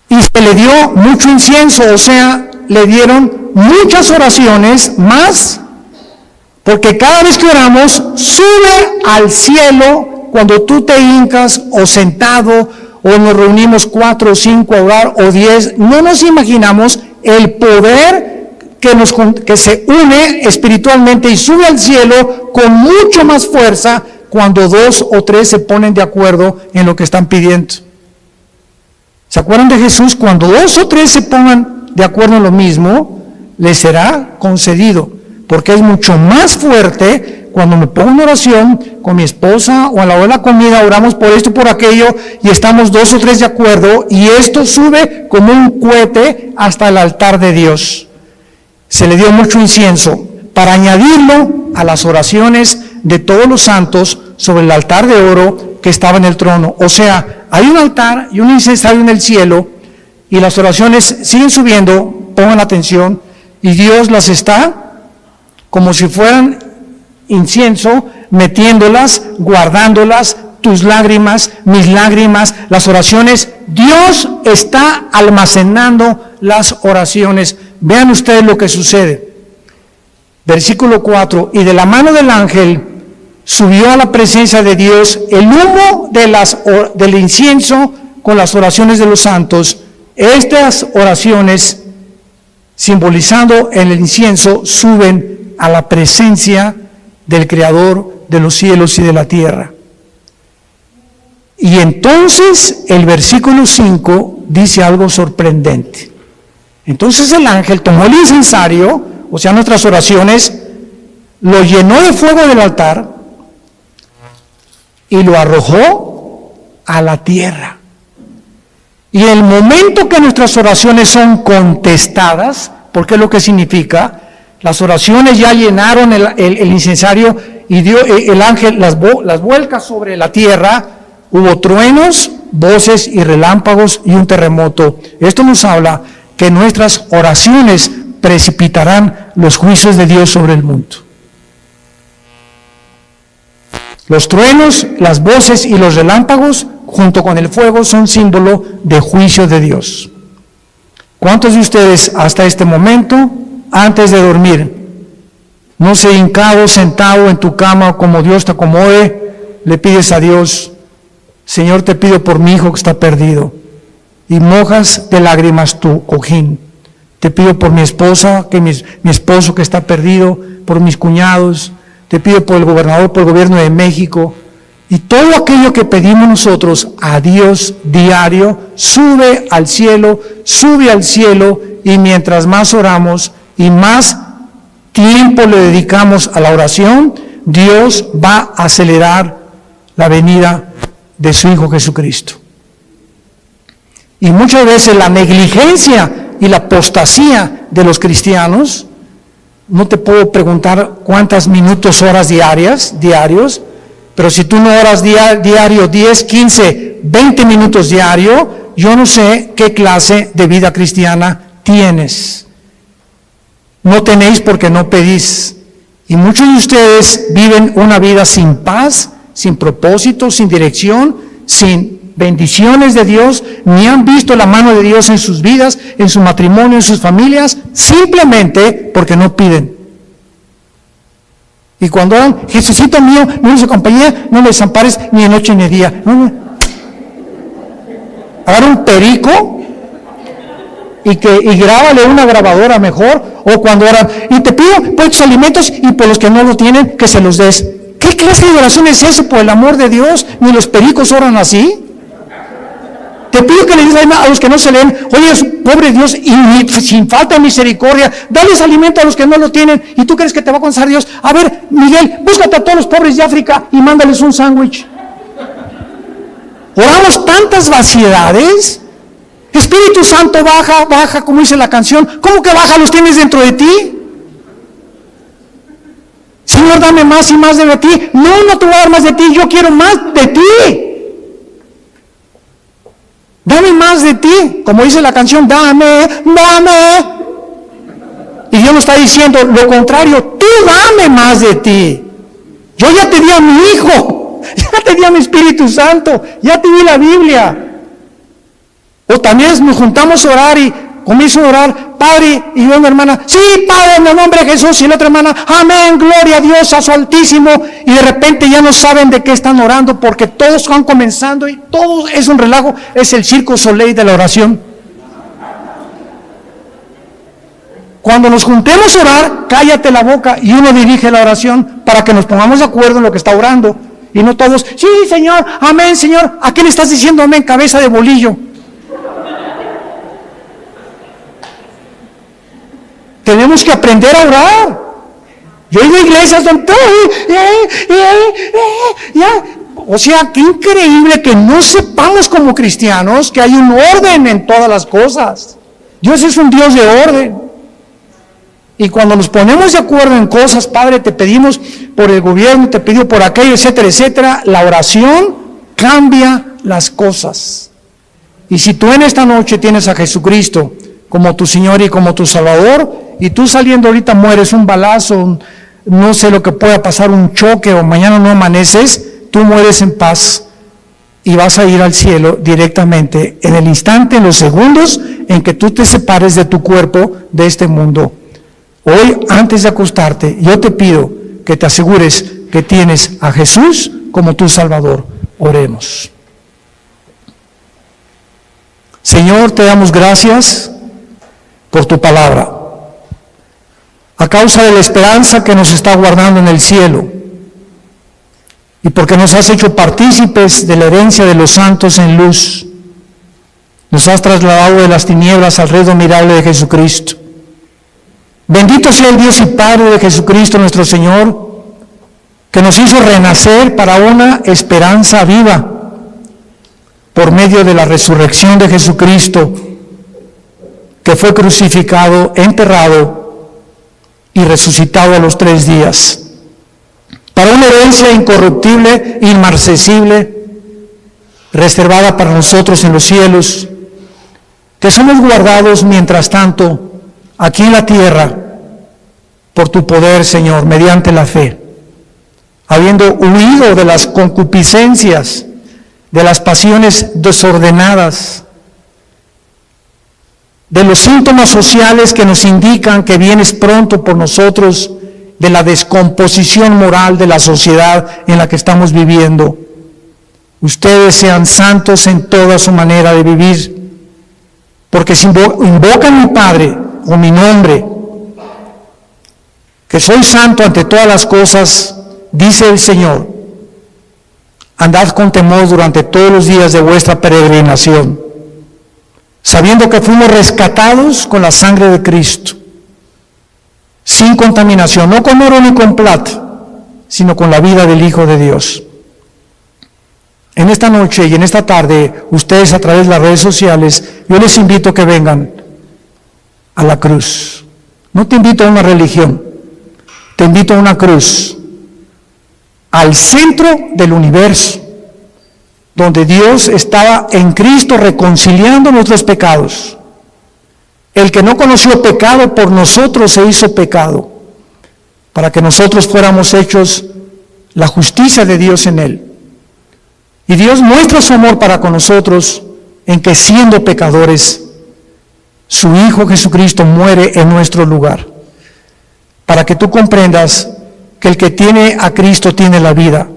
Speaker 1: y se le dio mucho incienso, o sea, le dieron muchas oraciones más, porque cada vez que oramos, sube al cielo cuando tú te hincas o sentado o nos reunimos 4 o 5 a orar o 10, no nos imaginamos el poder que se une espiritualmente y sube al cielo con mucho más fuerza cuando 2 o 3 se ponen de acuerdo en lo que están pidiendo. ¿Se acuerdan de Jesús? Cuando 2 o 3 se pongan de acuerdo en lo mismo, les será concedido, porque es mucho más fuerte cuando me pongo en oración con mi esposa o a la hora de la comida, oramos por esto y por aquello y estamos 2 o 3 de acuerdo y esto sube como un cohete hasta el altar de Dios. Se le dio mucho incienso para añadirlo a las oraciones de todos los santos sobre el altar de oro que estaba en el trono. O sea, hay un altar y un incensario en el cielo y las oraciones siguen subiendo, pongan atención, y Dios las está como si fueran incienso, metiéndolas, guardándolas, tus lágrimas, mis lágrimas, las oraciones. Dios está almacenando las oraciones. Vean ustedes lo que sucede. Versículo 4, y de la mano del ángel subió a la presencia de Dios el humo del incienso con las oraciones de los santos. Estas oraciones, simbolizando el incienso, suben a la presencia del Creador de los cielos y de la tierra. Y entonces el versículo 5 dice algo sorprendente. Entonces el ángel tomó el incensario, o sea, nuestras oraciones, lo llenó de fuego del altar y lo arrojó a la tierra. Y el momento que nuestras oraciones son contestadas, porque es lo que significa. Las oraciones ya llenaron el incensario y el ángel las vuelca sobre la tierra. Hubo truenos, voces y relámpagos y un terremoto. Esto nos habla que nuestras oraciones precipitarán los juicios de Dios sobre el mundo. Los truenos, las voces y los relámpagos, junto con el fuego, son símbolo de juicio de Dios. ¿Cuántos de ustedes hasta este momento, antes de dormir, no se hincado, sentado en tu cama como Dios te acomode, le pides a Dios, Señor, te pido por mi hijo que está perdido, y mojas de lágrimas tu cojín? Te pido por mi esposa, mi esposo que está perdido, por mis cuñados, te pido por el gobernador, por el gobierno de México, y todo aquello que pedimos nosotros a Dios diario, sube al cielo, y mientras más oramos y más tiempo le dedicamos a la oración, Dios va a acelerar la venida de su Hijo Jesucristo. Y muchas veces la negligencia y la apostasía de los cristianos, no te puedo preguntar cuántas minutos, horas diarios, pero si tú no oras diario 10, 15, 20 minutos diario, yo no sé qué clase de vida cristiana tienes. No tenéis porque no pedís. Y muchos de ustedes viven una vida sin paz, sin propósito, sin dirección, sin bendiciones de Dios, ni han visto la mano de Dios en sus vidas, en su matrimonio, en sus familias, simplemente porque no piden. Y cuando oran, Jesucito mío, no eres compañía, no me desampares ni de noche ni de día. Agarra un perico y grábale una grabadora mejor, o cuando oran, y te pido por tus alimentos y por los que no lo tienen, que se los des. ¿Qué clase de oración es eso, por el amor de Dios? Ni los pericos oran así. Te pido que le digas a los que no se leen, oye, pobre Dios, y sin falta de misericordia, dales alimento a los que no lo tienen, y tú crees que te va a contestar Dios. A ver, Miguel, búscate a todos los pobres de África y mándales un sándwich. Oramos tantas vaciedades. Espíritu Santo, baja, como dice la canción. ¿Cómo que baja? ¿Los tienes dentro de ti? Señor, dame más y más de ti. No te voy a dar más de ti, yo quiero más de ti. Dame más de ti, como dice la canción, dame. Y Dios nos está diciendo lo contrario, tú dame más de ti. Yo ya te di a mi Hijo, ya te di a mi Espíritu Santo, ya te di la Biblia. O también nos juntamos a orar y comienzo a orar, Padre, y yo, mi hermana, sí, Padre, en el nombre de Jesús, y la otra hermana, amén, gloria a Dios, a su Altísimo, y de repente ya no saben de qué están orando, porque todos van comenzando y todo es un relajo, es el Cirque du Soleil de la oración. Cuando nos juntemos a orar, cállate la boca y uno dirige la oración para que nos pongamos de acuerdo en lo que está orando, y no todos, sí, Señor, amén, Señor, ¿a qué le estás diciendo amén, cabeza de bolillo? Tenemos que aprender a orar. Yo he ido a iglesias donde o sea, qué increíble que no sepamos como cristianos que hay un orden en todas las cosas. Dios es un Dios de orden. Y cuando nos ponemos de acuerdo en cosas, Padre, te pedimos por el gobierno, te pido por aquello, etcétera, etcétera, la oración cambia las cosas. Y si tú en esta noche tienes a Jesucristo como tu Señor y como tu Salvador, y tú saliendo ahorita mueres un balazo, no sé lo que pueda pasar, un choque, o mañana no amaneces, tú mueres en paz y vas a ir al cielo directamente en el instante, en los segundos en que tú te separes de tu cuerpo, de este mundo. Hoy, antes de acostarte, yo te pido que te asegures que tienes a Jesús como tu Salvador. Oremos. Señor, te damos gracias por tu palabra, a causa de la esperanza que nos está guardando en el cielo, y porque nos has hecho partícipes de la herencia de los santos en luz. Nos has trasladado de las tinieblas al reino admirable de Jesucristo. Bendito sea el Dios y Padre de Jesucristo nuestro Señor, que nos hizo renacer para una esperanza viva por medio de la resurrección de Jesucristo, que fue crucificado, enterrado y resucitado a los 3 días, para una herencia incorruptible, inmarcesible, reservada para nosotros en los cielos, que somos guardados mientras tanto aquí en la tierra por tu poder, Señor, mediante la fe, habiendo huido de las concupiscencias, de las pasiones desordenadas, de los síntomas sociales que nos indican que vienes pronto por nosotros, de la descomposición moral de la sociedad en la que estamos viviendo. Ustedes sean santos en toda su manera de vivir, porque si invocan mi Padre o mi nombre, que soy santo ante todas las cosas, dice el Señor, andad con temor durante todos los días de vuestra peregrinación, sabiendo que fuimos rescatados con la sangre de Cristo, sin contaminación, no con oro ni con plata, sino con la vida del Hijo de Dios. En esta noche y en esta tarde, ustedes a través de las redes sociales, yo les invito a que vengan a la cruz. No te invito a una religión, te invito a una cruz, al centro del universo, donde Dios estaba en Cristo reconciliando nuestros pecados. El que no conoció pecado por nosotros se hizo pecado, para que nosotros fuéramos hechos la justicia de Dios en Él. Y Dios muestra su amor para con nosotros en que siendo pecadores, su Hijo Jesucristo muere en nuestro lugar, para que tú comprendas que el que tiene a Cristo tiene la vida,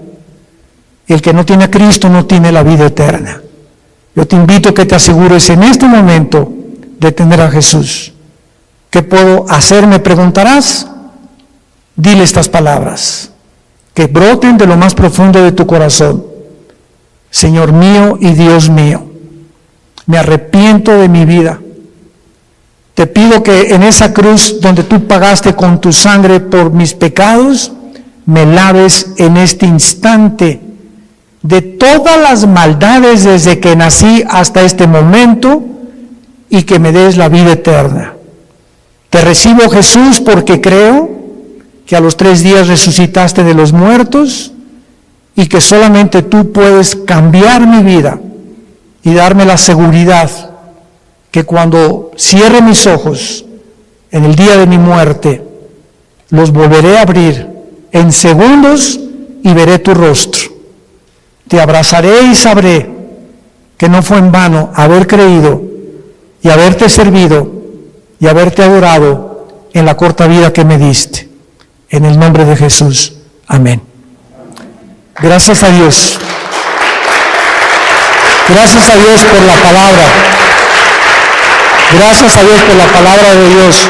Speaker 1: y el que no tiene a Cristo no tiene la vida eterna. Yo te invito a que te asegures en este momento de tener a Jesús. ¿Qué puedo hacer? Me preguntarás. Dile estas palabras, que broten de lo más profundo de tu corazón. Señor mío y Dios mío, me arrepiento de mi vida. Te pido que en esa cruz donde tú pagaste con tu sangre por mis pecados, me laves en este instante de todas las maldades desde que nací hasta este momento y que me des la vida eterna. Te recibo, Jesús, porque creo que a los 3 días resucitaste de los muertos y que solamente tú puedes cambiar mi vida y darme la seguridad que cuando cierre mis ojos en el día de mi muerte, los volveré a abrir en segundos y veré tu rostro. Te abrazaré y sabré que no fue en vano haber creído y haberte servido y haberte adorado en la corta vida que me diste. En el nombre de Jesús. Amén. Gracias a Dios. Gracias a Dios por la palabra. Gracias a Dios por la palabra de Dios.